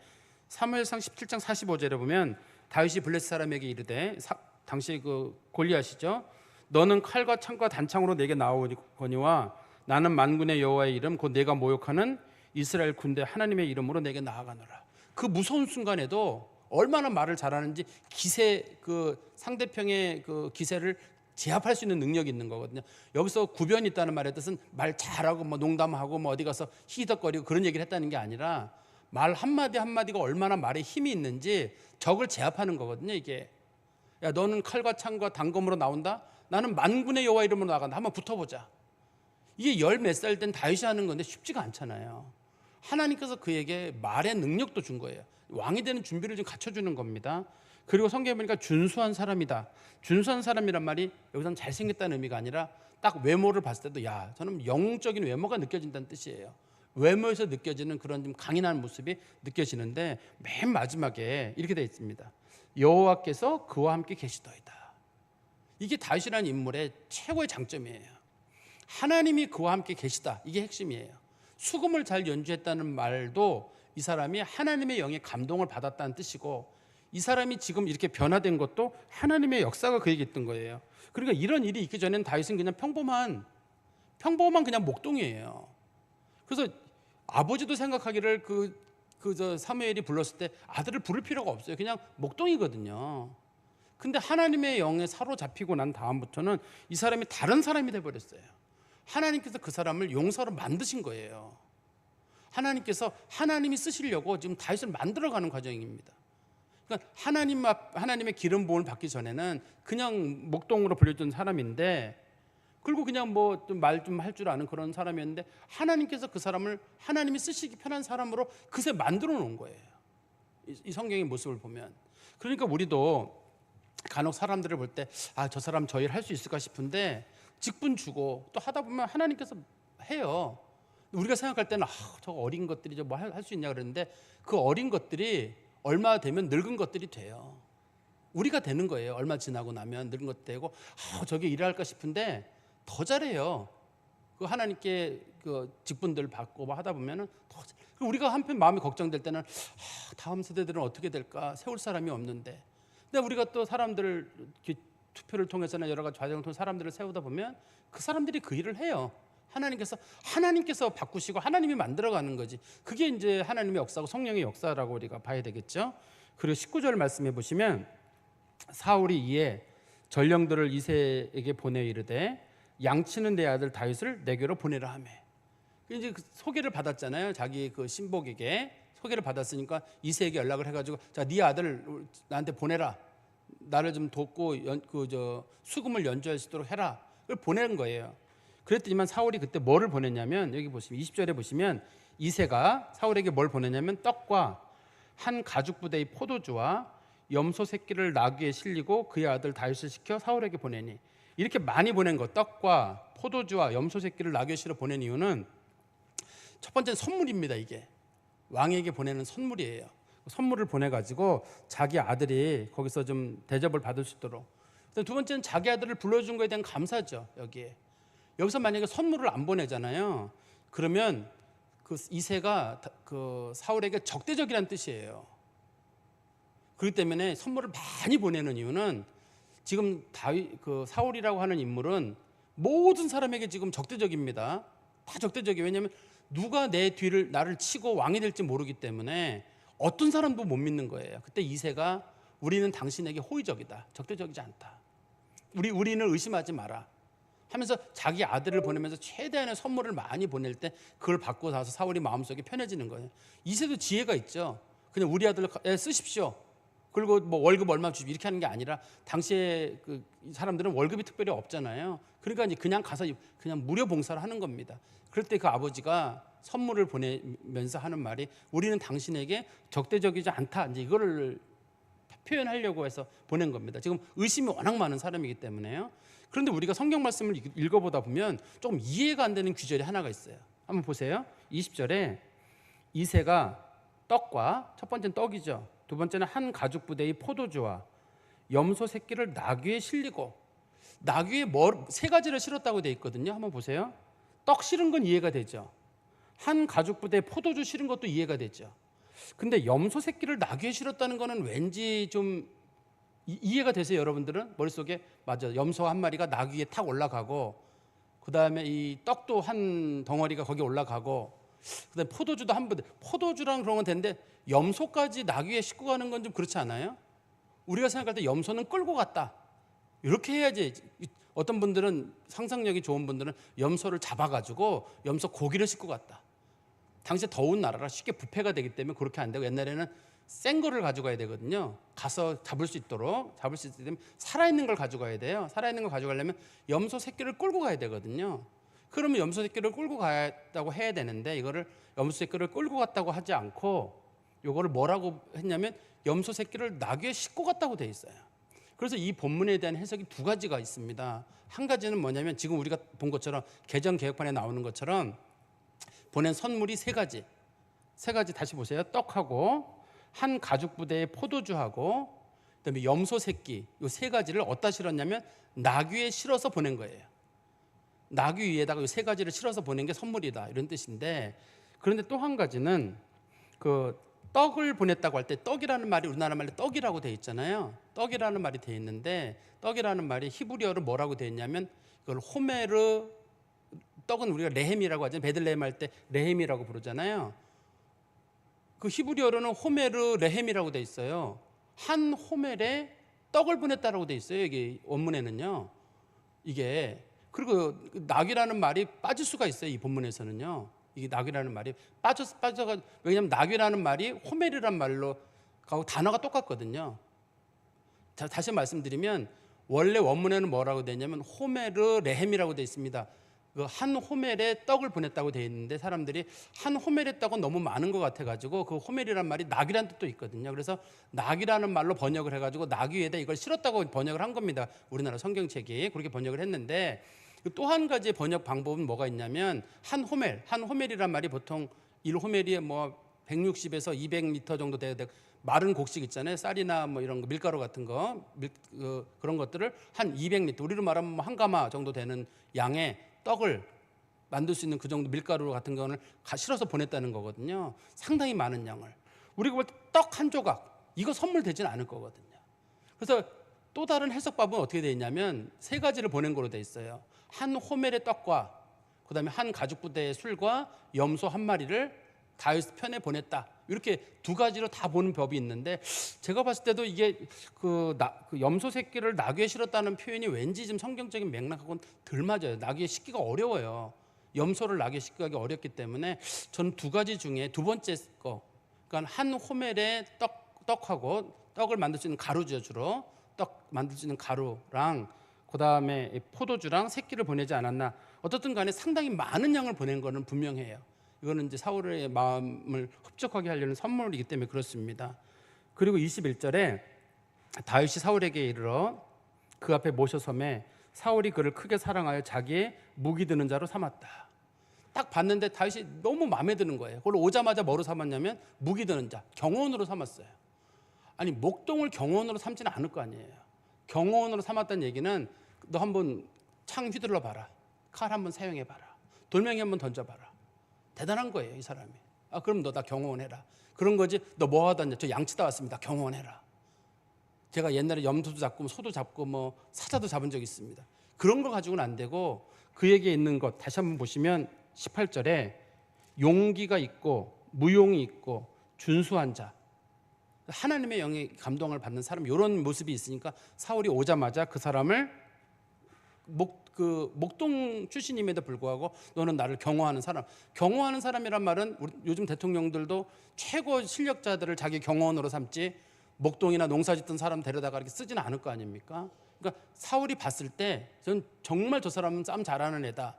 사무엘상 17장 45절에 보면 다윗이 블레셋 사람에게 이르되, 당시 그 골리앗이죠. 너는 칼과 창과 단창으로 내게 나오거니와 나는 만군의 여호와의 이름 곧 내가 모욕하는 이스라엘 군대 하나님의 이름으로 내게 나아가노라. 그 무서운 순간에도 얼마나 말을 잘하는지 기세, 그 상대편의 그 기세를 제압할 수 있는 능력이 있는 거거든요. 여기서 구변이 있다는 말의 뜻은 말 잘하고 뭐 농담하고 뭐 어디 가서 히덕거리고 그런 얘기를 했다는 게 아니라 말 한마디 한마디가 얼마나 말에 힘이 있는지 적을 제압하는 거거든요, 이게. 야, 너는 칼과 창과 단검으로 나온다? 나는 만군의 여호와 이름으로 나간다. 한번 붙어보자. 이게 열 몇 살 된 다윗이 하는 건데 쉽지가 않잖아요. 하나님께서 그에게 말의 능력도 준 거예요. 왕이 되는 준비를 좀 갖춰주는 겁니다. 그리고 성경에 보니까 준수한 사람이다. 준수한 사람이란 말이 여기서는 잘생겼다는 의미가 아니라 딱 외모를 봤을 때도 저는 영적인 외모가 느껴진다는 뜻이에요. 외모에서 느껴지는 그런 좀 강인한 모습이 느껴지는데, 맨 마지막에 이렇게 되어 있습니다. 여호와께서 그와 함께 계시더이다. 이게 다윗이라는 인물의 최고의 장점이에요. 하나님이 그와 함께 계시다. 이게 핵심이에요. 수금을 잘 연주했다는 말도 이 사람이 하나님의 영의 감동을 받았다는 뜻이고, 이 사람이 지금 이렇게 변화된 것도 하나님의 역사가 그에게 있던 거예요. 그러니까 이런 일이 있기 전에는 다윗은 그냥 평범한 그냥 목동이에요. 그래서 아버지도 생각하기를 저 사무엘이 불렀을 때 아들을 부를 필요가 없어요. 그냥 목동이거든요. 근데 하나님의 영에 사로잡히고 난 다음부터는 이 사람이 다른 사람이 돼버렸어요. 하나님께서 그 사람을 용사로 만드신 거예요. 하나님께서 하나님이 쓰시려고 지금 다윗을 만들어가는 과정입니다. 그러니까 하나님의 기름 부음을 받기 전에는 그냥 목동으로 불려준 사람인데, 그리고 그냥 뭐 좀 말 좀 할 줄 아는 그런 사람이었는데, 하나님께서 그 사람을 하나님이 쓰시기 편한 사람으로 그새 만들어 놓은 거예요. 이 성경의 모습을 보면. 그러니까 우리도 간혹 사람들을 볼 때 저 사람 저 일 할 수 있을까 싶은데, 직분 주고 또 하다 보면 하나님께서 해요. 우리가 생각할 때는 저거 어린 것들이 뭐 할 수 있냐 그랬는데 그 어린 것들이 얼마 되면 늙은 것들이 돼요. 우리가 되는 거예요. 얼마 지나고 나면 늙은 것도 되고 저게 일할까 싶은데 더 잘해요. 그 하나님께 그 직분들 받고 뭐 하다 보면은 더 우리가 한편 마음이 걱정될 때는 다음 세대들은 어떻게 될까? 세울 사람이 없는데. 근데 우리가 또 사람들을 투표를 통해서나 여러 가지 과정을 통해 사람들을 세우다 보면 그 사람들이 그 일을 해요. 하나님께서 바꾸시고 하나님이 만들어가는 거지. 그게 이제 하나님의 역사고 성령의 역사라고 우리가 봐야 되겠죠. 그리고 19절 말씀해 보시면 사울이 이에 전령들을 이새에게 보내 이르되 양치는 내 아들 다윗을 내게로 보내라 하며. 이제 그 소개를 받았잖아요. 자기 그 신복에게 소개를 받았으니까 이새에게 연락을 해가지고 자, 네 아들 나한테 보내라. 나를 좀 돕고 수금을 연주할 수 있도록 해라. 그걸 보낸 거예요. 그랬더니만 사울이 그때 뭐를 보냈냐면 여기 보시면 20절에 보시면 이새가 사울에게 뭘 보냈냐면 떡과 한 가죽 부대의 포도주와 염소 새끼를 나귀에 실리고 그의 아들 다윗을 시켜 사울에게 보내니. 이렇게 많이 보낸 거, 떡과 포도주와 염소 새끼를 나귀에 실어 보낸 이유는 첫 번째는 선물입니다. 이게 왕에게 보내는 선물이에요. 선물을 보내가지고 자기 아들이 거기서 좀 대접을 받을 수 있도록. 두 번째는 자기 아들을 불러준 거에 대한 감사죠. 여기서 만약에 선물을 안 보내잖아요. 그러면 그 이새가 그 사울에게 적대적이라는 뜻이에요. 그렇기 때문에 선물을 많이 보내는 이유는 지금 사울이라고 하는 인물은 모든 사람에게 지금 적대적입니다. 다 적대적이에요. 왜냐하면 누가 내 뒤를 나를 치고 왕이 될지 모르기 때문에 어떤 사람도 못 믿는 거예요. 그때 이새가 우리는 당신에게 호의적이다. 적대적이지 않다. 우리는 의심하지 마라. 하면서 자기 아들을 보내면서 최대한의 선물을 많이 보낼 때 그걸 받고 나서 사울이 마음속에 편해지는 거예요. 이새도 지혜가 있죠. 그냥 우리 아들 쓰십시오. 그리고 뭐 월급 얼마 주십시오 이렇게 하는 게 아니라 당시에 그 사람들은 월급이 특별히 없잖아요. 그러니까 이제 그냥 가서 그냥 무료 봉사를 하는 겁니다. 그럴 때 그 아버지가 선물을 보내면서 하는 말이 우리는 당신에게 적대적이지 않다. 이제 이거를 표현하려고 해서 보낸 겁니다. 지금 의심이 워낙 많은 사람이기 때문에요. 그런데 우리가 성경 말씀을 읽어보다 보면 조금 이해가 안 되는 구절이 하나가 있어요. 한번 보세요. 20절에 이새가 떡과 첫 번째는 떡이죠. 두 번째는 한 가죽 부대의 포도주와 염소 새끼를 나귀에 실리고 나귀에 세 가지를 실었다고 되어 있거든요. 한번 보세요. 떡 실은 건 이해가 되죠. 한 가죽 부대에 포도주 실은 것도 이해가 되죠. 근데 염소 새끼를 나귀에 실었다는 거는 왠지 좀 이해가 되세요, 여러분들은? 머릿속에 맞아. 염소 한 마리가 나귀에 탁 올라가고 그다음에 이 떡도 한 덩어리가 거기 올라가고 그다음에 포도주도 한 부대. 포도주랑 그런 건 되는데 염소까지 나귀에 싣고 가는 건 좀 그렇지 않아요? 우리가 생각할 때 염소는 끌고 갔다. 이렇게 해야지. 어떤 분들은 상상력이 좋은 분들은 염소를 잡아가지고 염소 고기를 싣고 갔다. 당시에 더운 나라라 쉽게 부패가 되기 때문에 그렇게 안 되고 옛날에는 센 거를 가져가야 되거든요. 가서 잡을 수 있도록 살아있는 걸 가져가야 돼요. 살아있는 걸 가져가려면 염소 새끼를 끌고 가야 되거든요. 그러면 염소 새끼를 끌고 갔다고 해야 되는데 이거를 염소 새끼를 끌고 갔다고 하지 않고 이거를 뭐라고 했냐면 염소 새끼를 나귀에 싣고 갔다고 돼 있어요. 그래서 이 본문에 대한 해석이 두 가지가 있습니다. 한 가지는 뭐냐면 지금 우리가 본 것처럼 개정 개혁판에 나오는 것처럼 보낸 선물이 세 가지 다시 보세요. 떡하고 한 가죽 부대의 포도주하고 그다음에 염소 새끼 이 세 가지를 어디다 실었냐면 나귀에 실어서 보낸 거예요. 나귀 위에다가 이 세 가지를 실어서 보낸 게 선물이다 이런 뜻인데 그런데 또 한 가지는 그 떡을 보냈다고 할 때 떡이라는 말이 우리나라 말로 떡이라고 돼 있잖아요. 떡이라는 말이 돼 있는데 떡이라는 말이 히브리어로 뭐라고 돼 있냐면 그걸 호메르 떡은 우리가 레헴이라고 하잖아요. 베들레헴 할 때 레헴이라고 부르잖아요. 그 히브리어로는 호메르 레헴이라고 돼 있어요. 한 호멜에 떡을 보냈다라고 돼 있어요. 여기 원문에는요. 이게 그리고 낙이라는 말이 빠질 수가 있어요. 이 본문에서는요. 이게 낙이라는 말이 빠져가 왜냐하면 낙이라는 말이 호멜이란 말로 단어가 똑같거든요. 자, 다시 말씀드리면 원래 원문에는 뭐라고 되냐면 호메르 레헴이라고 돼 있습니다. 그 한 호멜에 떡을 보냈다고 돼 있는데 사람들이 한 호멜의 떡은 너무 많은 것 같아가지고 그 호멜이란 말이 낙이라는 뜻도 있거든요. 그래서 낙이라는 말로 번역을 해가지고 낙 위에다 이걸 실었다고 번역을 한 겁니다. 우리나라 성경책이 그렇게 번역을 했는데 또 한 가지의 번역 방법은 뭐가 있냐면 한 호멜이란 말이 보통 1호멜이 뭐 160에서 200리터 정도 돼야 돼. 마른 곡식 있잖아요. 쌀이나 뭐 이런 거, 밀가루 같은 거, 그런 것들을 한 200리터, 우리로 말하면 뭐 한 가마 정도 되는 양의 떡을 만들 수 있는 그 정도 밀가루 같은 거를 실어서 보냈다는 거거든요. 상당히 많은 양을. 우리가 볼 때 떡 한 조각, 이거 선물 되진 않을 거거든요. 그래서 또 다른 해석법은 어떻게 되어 있냐면 세 가지를 보낸 거로 되어 있어요. 한 호멜의 떡과 그다음에 한 가죽 부대의 술과 염소 한 마리를 다윗 편에 보냈다. 이렇게 두 가지로 다 보는 법이 있는데, 제가 봤을 때도 이게 그 염소 새끼를 나귀에 실었다는 표현이 왠지 좀 성경적인 맥락하고는 덜 맞아요. 나귀에 싣기가 어려워요. 염소를 나귀에 싣기가 어렵기 때문에 저는 두 가지 중에 두 번째 거, 그러니까 한 호멜의 떡하고 떡을 만들 수 있는 가루죠. 주로 떡 만들 수 있는 가루랑 그다음에 포도주랑 새끼를 보내지 않았나. 어떻든 간에 상당히 많은 양을 보낸 거는 분명해요. 이거는 이제 사울의 마음을 흡족하게 하려는 선물이기 때문에 그렇습니다. 그리고 21절에 다윗이 사울에게 이르러 그 앞에 모셔섬에 사울이 그를 크게 사랑하여 자기의 무기 드는 자로 삼았다. 딱 봤는데 다윗이 너무 마음에 드는 거예요. 그걸 오자마자 뭐로 삼았냐면 무기 드는 자, 경호원으로 삼았어요. 아니, 목동을 경호원으로 삼지는 않을 거 아니에요. 경호원으로 삼았다는 얘기는 너 한번 창 휘둘러 봐라, 칼 한번 사용해 봐라, 돌멩이 한번 던져 봐라. 대단한 거예요, 이 사람이. 아, 그럼 너 나 경호원 해라. 그런 거지. 너 뭐 하다 왔냐? 저 양치다 왔습니다. 경호원 해라. 제가 옛날에 염소도 잡고 소도 잡고 뭐 사자도 잡은 적이 있습니다. 그런 거 가지고는 안 되고 그에게 있는 것 다시 한번 보시면 18절에 용기가 있고 무용이 있고 준수한 자, 하나님의 영의 감동을 받는 사람, 이런 모습이 있으니까 사울이 오자마자 그 사람을 목동 출신임에도 불구하고 너는 나를 경호하는 사람. 경호하는 사람이란 말은 요즘 대통령들도 최고 실력자들을 자기 경호원으로 삼지 목동이나 농사짓던 사람 데려다가 이렇게 쓰지는 않을 거 아닙니까? 그러니까 사울이 봤을 때 전 정말 저 사람은 싸움 잘하는 애다.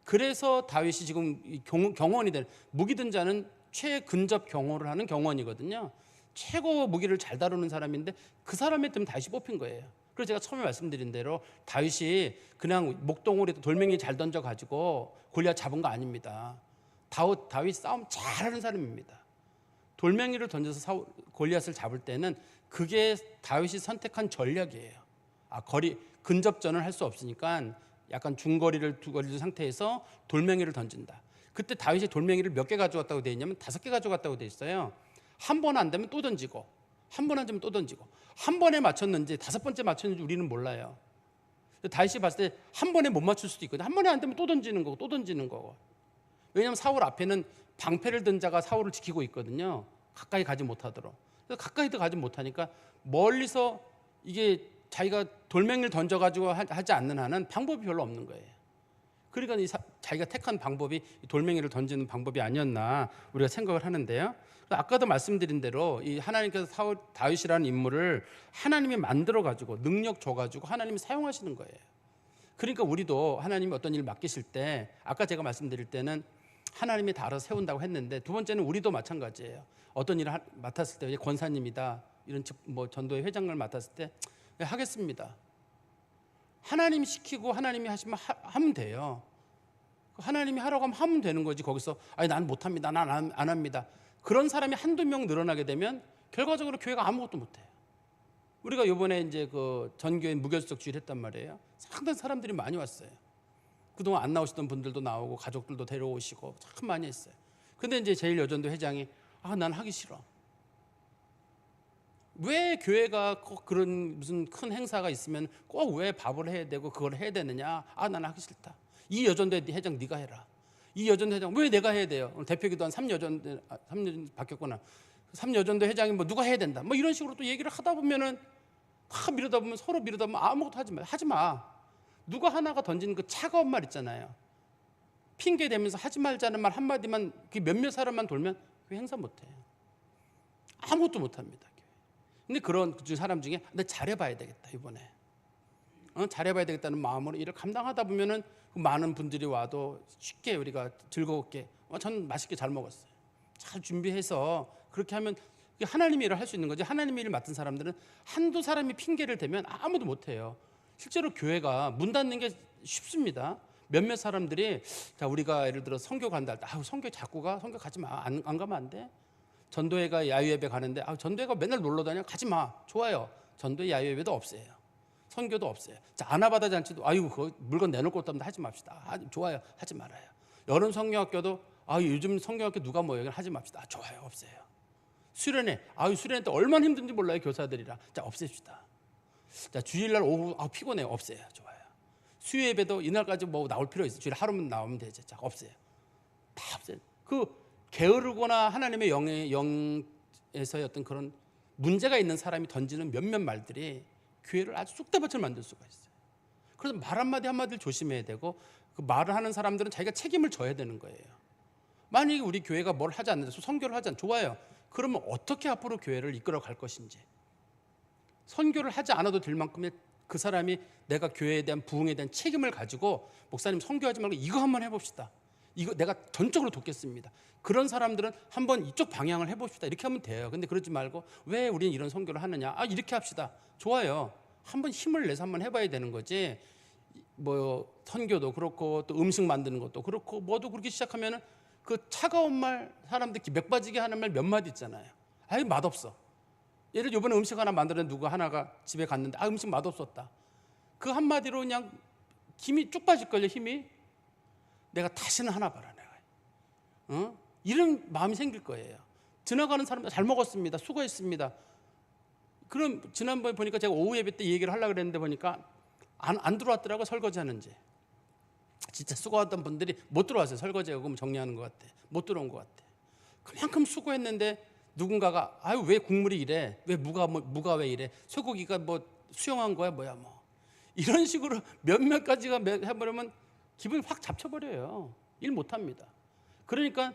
그래서 다윗이 지금 경호원이 될, 무기 든 자는 최근접 경호를 하는 경호원이거든요. 최고 무기를 잘 다루는 사람인데 그 사람에 때문에 다윗이 뽑힌 거예요. 그래서 제가 처음에 말씀드린 대로 다윗이 그냥 목동으로 돌멩이 잘 던져가지고 골리앗 잡은 거 아닙니다. 다윗 싸움 잘하는 사람입니다. 돌멩이를 던져서 골리앗을 잡을 때는 그게 다윗이 선택한 전략이에요. 근접전을 할 수 없으니까 약간 중거리를 두거리 상태에서 돌멩이를 던진다. 그때 다윗이 돌멩이를 몇 개 가져갔다고 되어 있냐면 5개 가져갔다고 되어 있어요. 한 번 안 되면 또 던지고, 한 번 안 되면 또 던지고, 한 번에 맞췄는지 5번째 맞췄는지 우리는 몰라요. 다윗이 봤을 때 한 번에 못 맞출 수도 있거든요. 한 번에 안 되면 또 던지는 거고 또 던지는 거고. 왜냐하면 사울 앞에는 방패를 든 자가 사울을 지키고 있거든요. 가까이 가지 못하도록. 그래서 가까이도 가지 못하니까 멀리서 이게 자기가 돌멩이를 던져가지고 하지 않는 한은 방법이 별로 없는 거예요. 그러니까 자기가 택한 방법이 돌멩이를 던지는 방법이 아니었나 우리가 생각을 하는데요. 아까도 말씀드린 대로 이 하나님께서 다윗이라는 인물을 하나님이 만들어 가지고 능력 줘 가지고 하나님이 사용하시는 거예요. 그러니까 우리도 하나님이 어떤 일을 맡기실 때, 아까 제가 말씀드릴 때는 하나님이 다 알아서 세운다고 했는데, 두 번째는 우리도 마찬가지예요. 어떤 일을 맡았을 때, 권사님이다 이런 뭐 전도회 회장을 맡았을 때 하겠습니다. 하나님이 시키고 하나님이 하시면 하면 돼요. 하나님이 하라고 하면 되는 거지. 거기서 아니 난 못합니다, 난 안 합니다. 그런 사람이 한두 명 늘어나게 되면 결과적으로 교회가 아무것도 못해요. 우리가 이번에 이제 그 전교회 무교섭 주일 했단 말이에요. 상당히 사람들이 많이 왔어요. 그동안 안 나오시던 분들도 나오고 가족들도 데려오시고 참 많이 했어요. 근데 이제 제일여전도 회장이 난 하기 싫어. 왜 교회가 꼭 그런 무슨 큰 행사가 있으면 꼭 왜 밥을 해야 되고 그걸 해야 되느냐? 나는 하기 싫다. 이 여전도 회장 네가 해라. 이 여전도 회장 왜 내가 해야 돼요? 오늘 대표기도 한 3여전 바뀌었구나. 3여전도 회장이 뭐 누가 해야 된다. 뭐 이런 식으로 또 얘기를 하다 보면은 다 미루다 보면 서로 미루다 보면 아무것도 하지 마. 누가 하나가 던지는 그 차가운 말 있잖아요. 핑계 대면서 하지 말자는 말 한마디만 그 몇몇 사람만 돌면 그 행사 못 해요. 아무것도 못 합니다. 근데 그런 사람 중에 내 잘해봐야 되겠다 이번에. 잘해봐야 되겠다는 마음으로 일을 감당하다 보면은 많은 분들이 와도 쉽게 우리가 즐겁게 저는 맛있게 잘 먹었어요. 잘 준비해서 그렇게 하면 하나님의 일을 할 수 있는 거지. 하나님의 일을 맡은 사람들은 한두 사람이 핑계를 대면 아무도 못해요. 실제로 교회가 문 닫는 게 쉽습니다. 몇몇 사람들이 자 우리가 예를 들어 선교 간다 할 때 선교 자꾸 가 선교 가지 마. 안 가면 안 돼. 전도회가 야유예배 가는데 전도회가 맨날 놀러 다녀 가지 마. 좋아요. 전도회 야유예배도 없애요. 선교도 없애요. 자 아나바다 잔치도 그거 물건 내놓을 것도 없는데 하지 맙시다. 좋아요. 하지 말아요. 여름 성경학교도 요즘 성경학교 누가 모여요? 하지 맙시다. 좋아요. 없애요. 수련회 수련회 때 얼마나 힘든지 몰라요. 교사들이랑. 자 없앱시다. 자 주일날 오후 피곤해요. 없애요. 좋아요. 수요예배도 이날까지 뭐 나올 필요 있어요. 주일 하루만 나오면 되죠. 자 없애요. 다 없애요. 그 게으르거나 하나님의 영에서의 어떤 그런 문제가 있는 사람이 던지는 몇몇 말들이 교회를 아주 쑥대밭을 만들 수가 있어요. 그래서 말 한마디 한마디를 조심해야 되고 그 말을 하는 사람들은 자기가 책임을 져야 되는 거예요. 만약에 우리 교회가 뭘 하지 않는다, 선교를 하지 않는다, 좋아요. 그러면 어떻게 앞으로 교회를 이끌어 갈 것인지, 선교를 하지 않아도 될 만큼의 그 사람이 내가 교회에 대한 부흥에 대한 책임을 가지고 목사님 선교하지 말고 이거 한번 해봅시다. 이거 내가 전적으로 돕겠습니다. 그런 사람들은 한번 이쪽 방향을 해봅시다. 이렇게 하면 돼요. 근데 그러지 말고 왜 우리는 이런 선교를 하느냐? 이렇게 합시다. 좋아요. 한번 힘을 내서 한번 해봐야 되는 거지. 뭐 선교도 그렇고 또 음식 만드는 것도 그렇고 뭐도 그렇게 시작하면은 그 차가운 말 사람들 맥 빠지게 하는 말 몇 마디 있잖아요. 맛없어. 예를 들어 이번에 음식 하나 만들었는데 누구 하나가 집에 갔는데 음식 맛없었다. 그 한마디로 그냥 김이 쭉 빠질걸요. 힘이. 내가 다시는 하나 봐라 내가. 이런 마음이 생길 거예요. 지나가는 사람들 잘 먹었습니다. 수고했습니다. 그럼 지난번에 보니까 제가 오후 예배 때 이 얘기를 하려고 그랬는데 보니까 안 들어왔더라고. 설거지 하는지. 진짜 수고했던 분들이 못 들어왔어요. 설거지하고 정리하는 것 같아. 못 들어온 것 같아. 그만큼 수고했는데 누군가가 왜 국물이 이래? 왜 무가 왜 이래? 쇠고기가 뭐 수영한 거야 뭐야 뭐. 이런 식으로 몇몇 가지가 해버리면 기분이 확 잡쳐버려요. 일 못합니다. 그러니까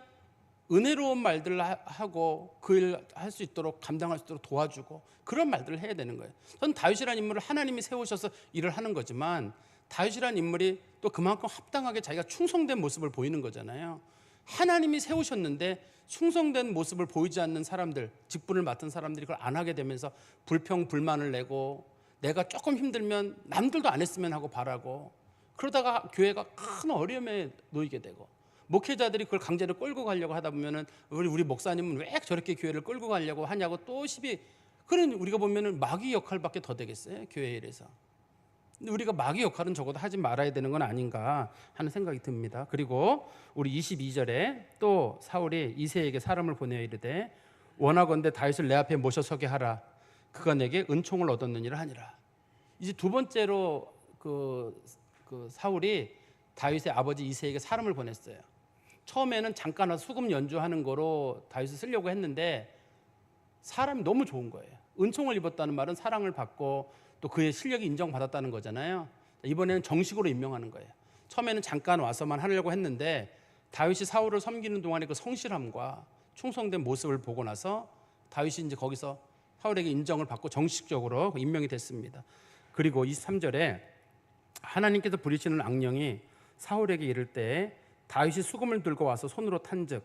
은혜로운 말들을 하고 그 일 할 수 있도록 감당할 수 있도록 도와주고 그런 말들을 해야 되는 거예요. 전 다윗이라는 인물을 하나님이 세우셔서 일을 하는 거지만 다윗이라는 인물이 또 그만큼 합당하게 자기가 충성된 모습을 보이는 거잖아요. 하나님이 세우셨는데 충성된 모습을 보이지 않는 사람들, 직분을 맡은 사람들이 그걸 안 하게 되면서 불평, 불만을 내고 내가 조금 힘들면 남들도 안 했으면 하고 바라고 그러다가 교회가 큰 어려움에 놓이게 되고 목회자들이 그걸 강제로 끌고 가려고 하다 보면은 우리 목사님은 왜 저렇게 교회를 끌고 가려고 하냐고 또 그런 우리가 보면은 마귀 역할밖에 더 되겠어요. 교회 일에서. 근데 우리가 마귀 역할은 적어도 하지 말아야 되는 건 아닌가 하는 생각이 듭니다. 그리고 우리 22절에 또 사울이 이새에게 사람을 보내어 이르되 원하건대 다윗을 내 앞에 모셔서게 하라. 그가 내게 은총을 얻었느니라 하니라. 이제 두 번째로 그 사울이 다윗의 아버지 이새에게 사람을 보냈어요. 처음에는 잠깐 와서 수금 연주하는 거로 다윗을 쓰려고 했는데 사람이 너무 좋은 거예요. 은총을 입었다는 말은 사랑을 받고 또 그의 실력이 인정받았다는 거잖아요. 이번에는 정식으로 임명하는 거예요. 처음에는 잠깐 와서만 하려고 했는데 다윗이 사울을 섬기는 동안의 그 성실함과 충성된 모습을 보고 나서 다윗이 이제 거기서 사울에게 인정을 받고 정식적으로 임명이 됐습니다. 그리고 23절에 하나님께서 부리시는 악령이 사울에게 이를 때 다윗이 수금을 들고 와서 손으로 탄즉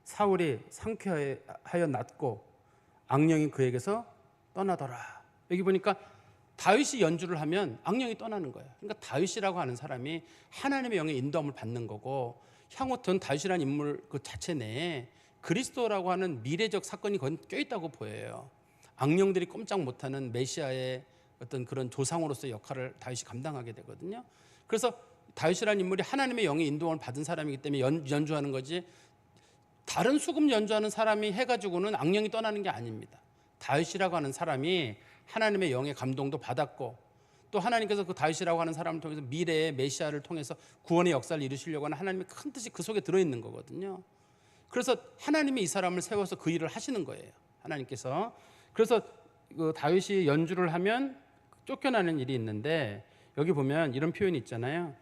사울이 상쾌하여 낫고 악령이 그에게서 떠나더라. 여기 보니까 다윗이 연주를 하면 악령이 떠나는 거예요. 그러니까 다윗이라고 하는 사람이 하나님의 영의 인도함을 받는 거고 향후 전 다윗이라는 인물 그 자체 내에 그리스도라고 하는 미래적 사건이 껴있다고 보여요. 악령들이 꼼짝 못하는 메시아의 어떤 그런 조상으로서의 역할을 다윗이 감당하게 되거든요. 그래서 다윗이라는 인물이 하나님의 영의 인도함을 받은 사람이기 때문에 연주하는 거지 다른 수금 연주하는 사람이 해가지고는 악령이 떠나는 게 아닙니다. 다윗이라고 하는 사람이 하나님의 영의 감동도 받았고 또 하나님께서 그 다윗이라고 하는 사람을 통해서 미래의 메시아를 통해서 구원의 역사를 이루시려고 하는 하나님의 큰 뜻이 그 속에 들어있는 거거든요. 그래서 하나님이 이 사람을 세워서 그 일을 하시는 거예요. 하나님께서. 그래서 그 다윗이 연주를 하면 쫓겨나는 일이 있는데 여기 보면 이런 표현이 있잖아요.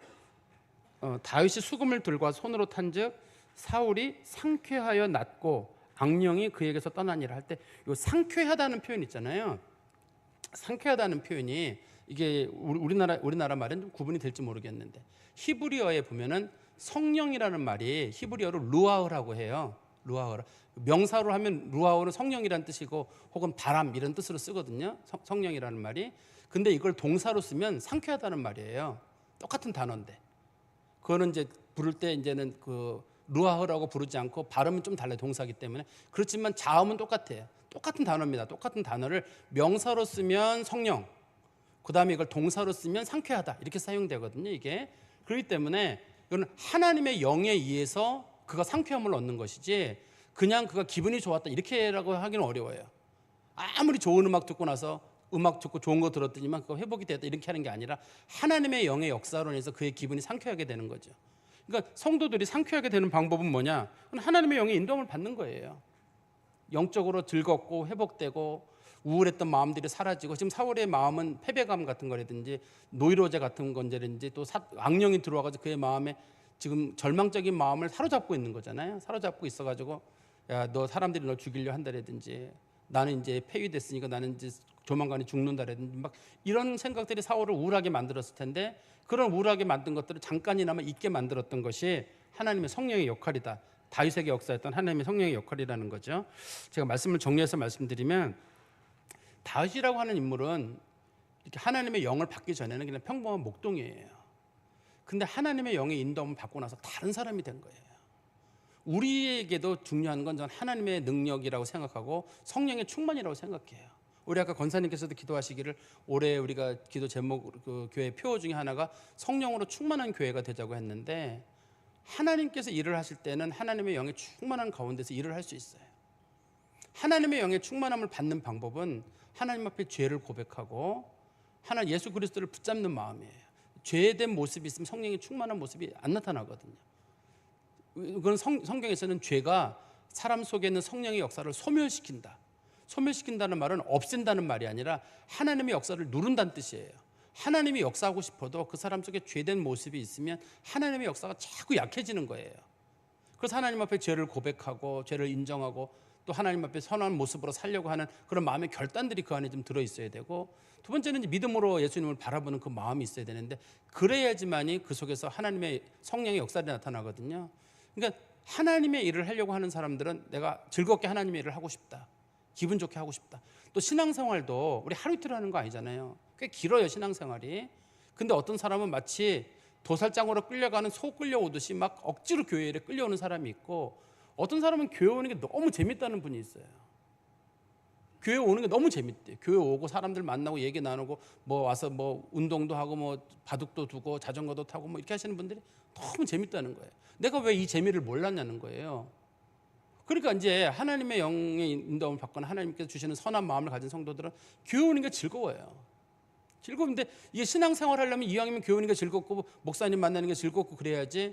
다윗이 수금을 들고 와서 손으로 탄즉 사울이 상쾌하여 낫고 악령이 그에게서 떠나니라 할 때 이 상쾌하다는 표현 있잖아요. 상쾌하다는 표현이 이게 우리나라 말은 좀 구분이 될지 모르겠는데 히브리어에 보면은 성령이라는 말이 히브리어로 루아흐라고 해요. 루아흐. 명사로 하면 루아흐는 성령이라는 뜻이고 혹은 바람 이런 뜻으로 쓰거든요. 성령이라는 말이. 근데 이걸 동사로 쓰면 상쾌하다는 말이에요. 똑같은 단어인데 그거는 이제 부를 때 이제는 그 루아흐라고 부르지 않고 발음은 좀 달라요. 동사기 때문에. 그렇지만 자음은 똑같아요. 똑같은 단어입니다. 똑같은 단어를 명사로 쓰면 성령, 그 다음에 이걸 동사로 쓰면 상쾌하다 이렇게 사용되거든요. 이게 그렇기 때문에 이건 하나님의 영에 의해서 그가 상쾌함을 얻는 것이지 그냥 그가 기분이 좋았다 이렇게라고 하기는 어려워요. 아무리 좋은 음악 듣고 나서 음악 듣고 좋은 거 들었더니만 그거 회복이 됐다 이렇게 하는 게 아니라 하나님의 영의 역사로 인해서 그의 기분이 상쾌하게 되는 거죠. 그러니까 성도들이 상쾌하게 되는 방법은 뭐냐? 하나님의 영의 인도함을 받는 거예요. 영적으로 즐겁고 회복되고 우울했던 마음들이 사라지고 지금 사울의 마음은 패배감 같은 거라든지 노이로제 같은 건지라든지 또 악령이 들어와가지고 그의 마음에 지금 절망적인 마음을 사로잡고 있는 거잖아요. 사로잡고 있어가지고 야, 너 사람들이 널 죽이려 한다라든지 나는 이제 폐위됐으니까 나는 이제 조만간에 죽는다라든지 막 이런 생각들이 사울을 우울하게 만들었을 텐데 그런 우울하게 만든 것들을 잠깐이나마 잊게 만들었던 것이 하나님의 성령의 역할이다. 다윗에게 역사했던 하나님의 성령의 역할이라는 거죠. 제가 말씀을 정리해서 말씀드리면 다윗이라고 하는 인물은 이렇게 하나님의 영을 받기 전에는 그냥 평범한 목동이에요. 근데 하나님의 영의 인도함을 받고 나서 다른 사람이 된 거예요. 우리에게도 중요한 건 전 하나님의 능력이라고 생각하고 성령의 충만이라고 생각해요. 우리 아까 권사님께서도 기도하시기를 올해 우리가 기도 제목 그 교회 표 중에 하나가 성령으로 충만한 교회가 되자고 했는데 하나님께서 일을 하실 때는 하나님의 영의 충만한 가운데서 일을 할 수 있어요. 하나님의 영의 충만함을 받는 방법은 하나님 앞에 죄를 고백하고 하나 예수 그리스도를 붙잡는 마음이에요. 죄된 모습이 있으면 성령의 충만한 모습이 안 나타나거든요. 그건 성경에서는 죄가 사람 속에 있는 성령의 역사를 소멸시킨다. 소멸시킨다는 말은 없앤다는 말이 아니라 하나님의 역사를 누른다는 뜻이에요. 하나님이 역사하고 싶어도 그 사람 속에 죄된 모습이 있으면 하나님의 역사가 자꾸 약해지는 거예요. 그래서 하나님 앞에 죄를 고백하고 죄를 인정하고 또 하나님 앞에 선한 모습으로 살려고 하는 그런 마음의 결단들이 그 안에 좀 들어있어야 되고 두 번째는 믿음으로 예수님을 바라보는 그 마음이 있어야 되는데 그래야지만이 그 속에서 하나님의 성령의 역사가 나타나거든요. 그러니까 하나님의 일을 하려고 하는 사람들은 내가 즐겁게 하나님의 일을 하고 싶다. 기분 좋게 하고 싶다. 또 신앙생활도 우리 하루 이틀 하는 거 아니잖아요. 꽤 길어요 신앙생활이. 근데 어떤 사람은 마치 도살장으로 끌려가는 소 끌려오듯이 막 억지로 교회에 끌려오는 사람이 있고 어떤 사람은 교회 오는 게 너무 재밌다는 분이 있어요. 교회 오는 게 너무 재밌대. 교회 오고 사람들 만나고 얘기 나누고 뭐 와서 뭐 운동도 하고 뭐 바둑도 두고 자전거도 타고 뭐 이렇게 하시는 분들이 너무 재밌다는 거예요. 내가 왜 이 재미를 몰랐냐는 거예요. 그러니까 이제 하나님의 영의 인도함을 받거나 하나님께서 주시는 선한 마음을 가진 성도들은 교회 오는 게 즐거워요. 즐거운데 이게 신앙생활 하려면 이왕이면 교회 오는 게 즐겁고 목사님 만나는 게 즐겁고 그래야지.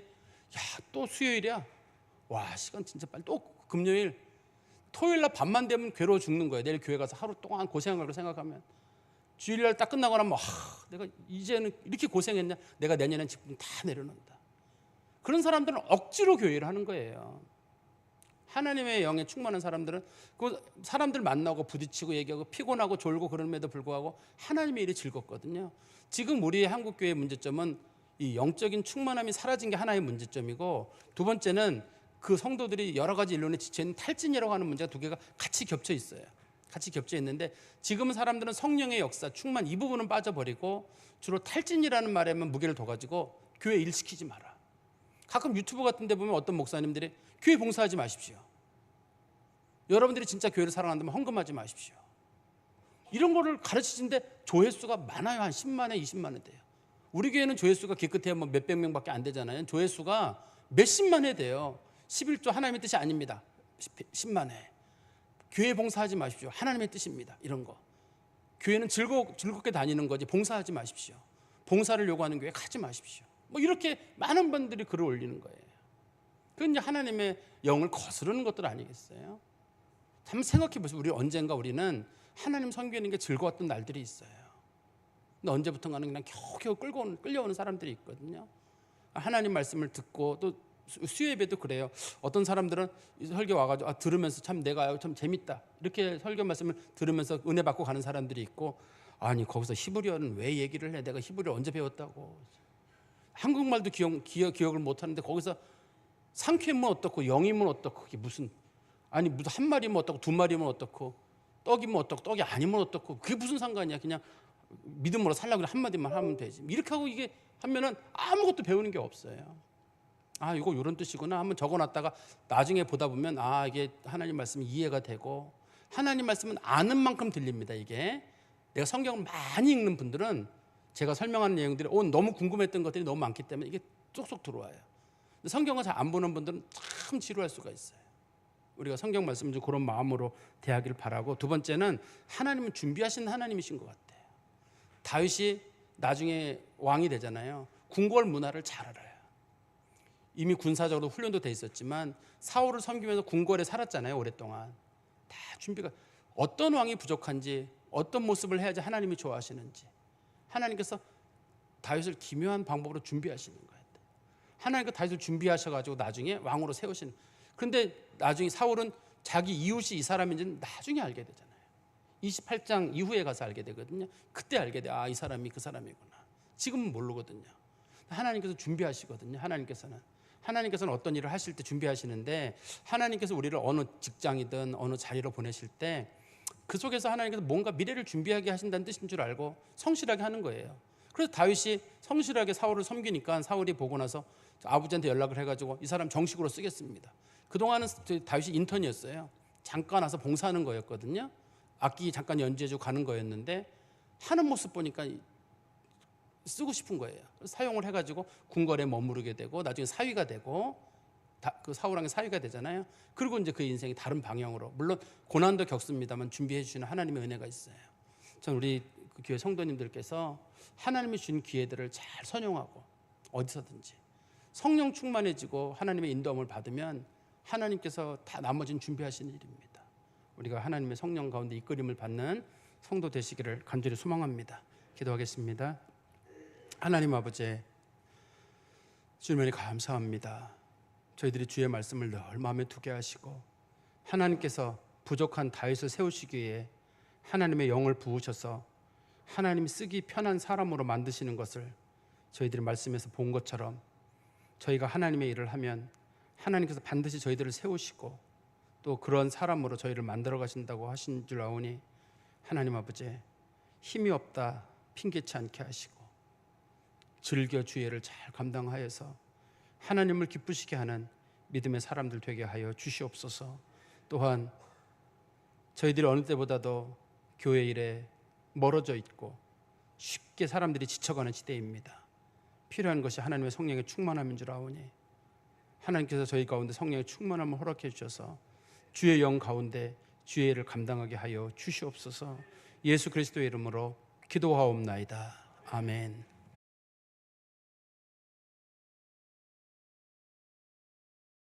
야, 또 수요일이야. 와, 시간 진짜 빨리. 또 금요일, 토요일 날 밤만 되면 괴로워 죽는 거예요. 내일 교회 가서 하루 동안 고생한 걸 생각하면 주일날 딱 끝나고 나면 내가 이제는 이렇게 고생했냐. 내가 내년엔 직분 다 내려놓는다. 그런 사람들은 억지로 교회를 하는 거예요. 하나님의 영에 충만한 사람들은 그 사람들 만나고 부딪히고 얘기하고 피곤하고 졸고 그럼에도 불구하고 하나님의 일이 즐겁거든요. 지금 우리의 한국교회의 문제점은 이 영적인 충만함이 사라진 게 하나의 문제점이고 두 번째는 그 성도들이 여러 가지 일론에 지쳐있는 탈진이라고 하는 문제가 두 개가 같이 겹쳐 있어요. 같이 겹쳐 있는데 지금 사람들은 성령의 역사, 충만 이 부분은 빠져버리고 주로 탈진이라는 말에만 무게를 둬가지고 교회 일 시키지 마라. 가끔 유튜브 같은 데 보면 어떤 목사님들이 교회 봉사하지 마십시오. 여러분들이 진짜 교회를 사랑한다면 헌금하지 마십시오. 이런 거를 가르치는데 조회수가 많아요. 한 10만회, 20만회 돼요. 우리 교회는 조회수가 기껏해야 뭐 몇백 명밖에 안 되잖아요. 조회수가 몇십만 회 돼요. 11조 하나님의 뜻이 아닙니다. 10만 회. 교회 봉사하지 마십시오. 하나님의 뜻입니다. 이런 거. 교회는 즐겁게 다니는 거지 봉사하지 마십시오. 봉사를 요구하는 교회 가지 마십시오. 뭐 이렇게 많은 분들이 글을 올리는 거예요. 그건 이제 하나님의 영을 거스르는 것들 아니겠어요? 한번 생각해 보세요. 언젠가 우리는 하나님 섬기는 게 즐거웠던 날들이 있어요. 근데 언제부턴가는 그냥 겨우겨우 끌려오는 사람들이 있거든요. 하나님 말씀을 듣고 또 수요예배도 그래요. 어떤 사람들은 설교 와가지고 들으면서 참 내가 참 재밌다 이렇게 설교 말씀을 들으면서 은혜 받고 가는 사람들이 있고 아니 거기서 히브리어는 왜 얘기를 해? 내가 히브리어 언제 배웠다고. 한국말도 기억을 못하는데 거기서 상쾌면 어떻고 영이면 어떻고 그게 무슨 한 마리면 어떻고 두 마리면 어떻고 떡이면 어떻고 떡이 아니면 어떻고 그게 무슨 상관이야. 그냥 믿음으로 살라고 한마디만 하면 되지. 이렇게 하고 이게 하면은 아무것도 배우는 게 없어요. 아, 이거 이런 뜻이구나 한번 적어놨다가 나중에 보다 보면 아, 이게 하나님 말씀이 이해가 되고, 하나님 말씀은 아는 만큼 들립니다. 이게 내가 성경을 많이 읽는 분들은 제가 설명하는 내용들이 너무 궁금했던 것들이 너무 많기 때문에 이게 쏙쏙 들어와요. 근데 성경을 잘 안 보는 분들은 참 지루할 수가 있어요. 우리가 성경 말씀을 좀 그런 마음으로 대하기를 바라고, 두 번째는 하나님은 준비하신 하나님이신 것 같아요. 다윗이 나중에 왕이 되잖아요. 궁궐 문화를 잘 알아요. 이미 군사적으로 훈련도 돼 있었지만 사울을 섬기면서 궁궐에 살았잖아요. 오랫동안 다 준비가, 어떤 왕이 부족한지, 어떤 모습을 해야지 하나님이 좋아하시는지 하나님께서 다윗을 기묘한 방법으로 준비하시는 거예요. 하나님께서 다윗을 준비하셔가지고 나중에 왕으로 세우시는. 그런데 나중에 사울은 자기 이웃이 이 사람인지는 나중에 알게 되잖아요. 28장 이후에 가서 알게 되거든요. 그때 알게 돼. 아, 이 사람이 그 사람이구나. 지금은 모르거든요. 하나님께서 준비하시거든요. 하나님께서는 어떤 일을 하실 때 준비하시는데, 하나님께서 우리를 어느 직장이든 어느 자리로 보내실 때 그 속에서 하나님께서 뭔가 미래를 준비하게 하신다는 뜻인 줄 알고 성실하게 하는 거예요. 그래서 다윗이 성실하게 사울을 섬기니까 사울이 보고 나서 아버지한테 연락을 해가지고 이 사람 정식으로 쓰겠습니다. 그동안은 다윗이 인턴이었어요. 잠깐 와서 봉사하는 거였거든요. 악기 잠깐 연주해주고 가는 거였는데 하는 모습 보니까 쓰고 싶은 거예요. 사용을 해가지고 궁궐에 머무르게 되고 나중에 사위가 되고, 그 사울왕의 사위가 되잖아요. 그리고 이제 그 인생이 다른 방향으로, 물론 고난도 겪습니다만 준비해 주시는 하나님의 은혜가 있어요. 전 우리 교회 성도님들께서 하나님이 주신 기회들을 잘 선용하고 어디서든지 성령 충만해지고 하나님의 인도함을 받으면 하나님께서 다 나머지는 준비하시는 일입니다. 우리가 하나님의 성령 가운데 이끌림을 받는 성도 되시기를 간절히 소망합니다. 기도하겠습니다. 하나님 아버지, 주님께 감사합니다. 저희들이 주의 말씀을 늘 마음에 두게 하시고, 하나님께서 부족한 다윗을 세우시기 위해 하나님의 영을 부으셔서 하나님이 쓰기 편한 사람으로 만드시는 것을 저희들이 말씀에서 본 것처럼, 저희가 하나님의 일을 하면 하나님께서 반드시 저희들을 세우시고 또 그런 사람으로 저희를 만들어 가신다고 하신 줄 아오니, 하나님 아버지, 힘이 없다 핑계치 않게 하시고 즐겨 주의를 잘 감당하여서 하나님을 기쁘시게 하는 믿음의 사람들 되게 하여 주시옵소서. 또한 저희들이 어느 때보다도 교회 일에 멀어져 있고 쉽게 사람들이 지쳐가는 시대입니다. 필요한 것이 하나님의 성령의 충만함인 줄 아오니 하나님께서 저희 가운데 성령의 충만함을 허락해 주셔서 주의 영 가운데 주의 일을 감당하게 하여 주시옵소서. 예수 그리스도의 이름으로 기도하옵나이다. 아멘.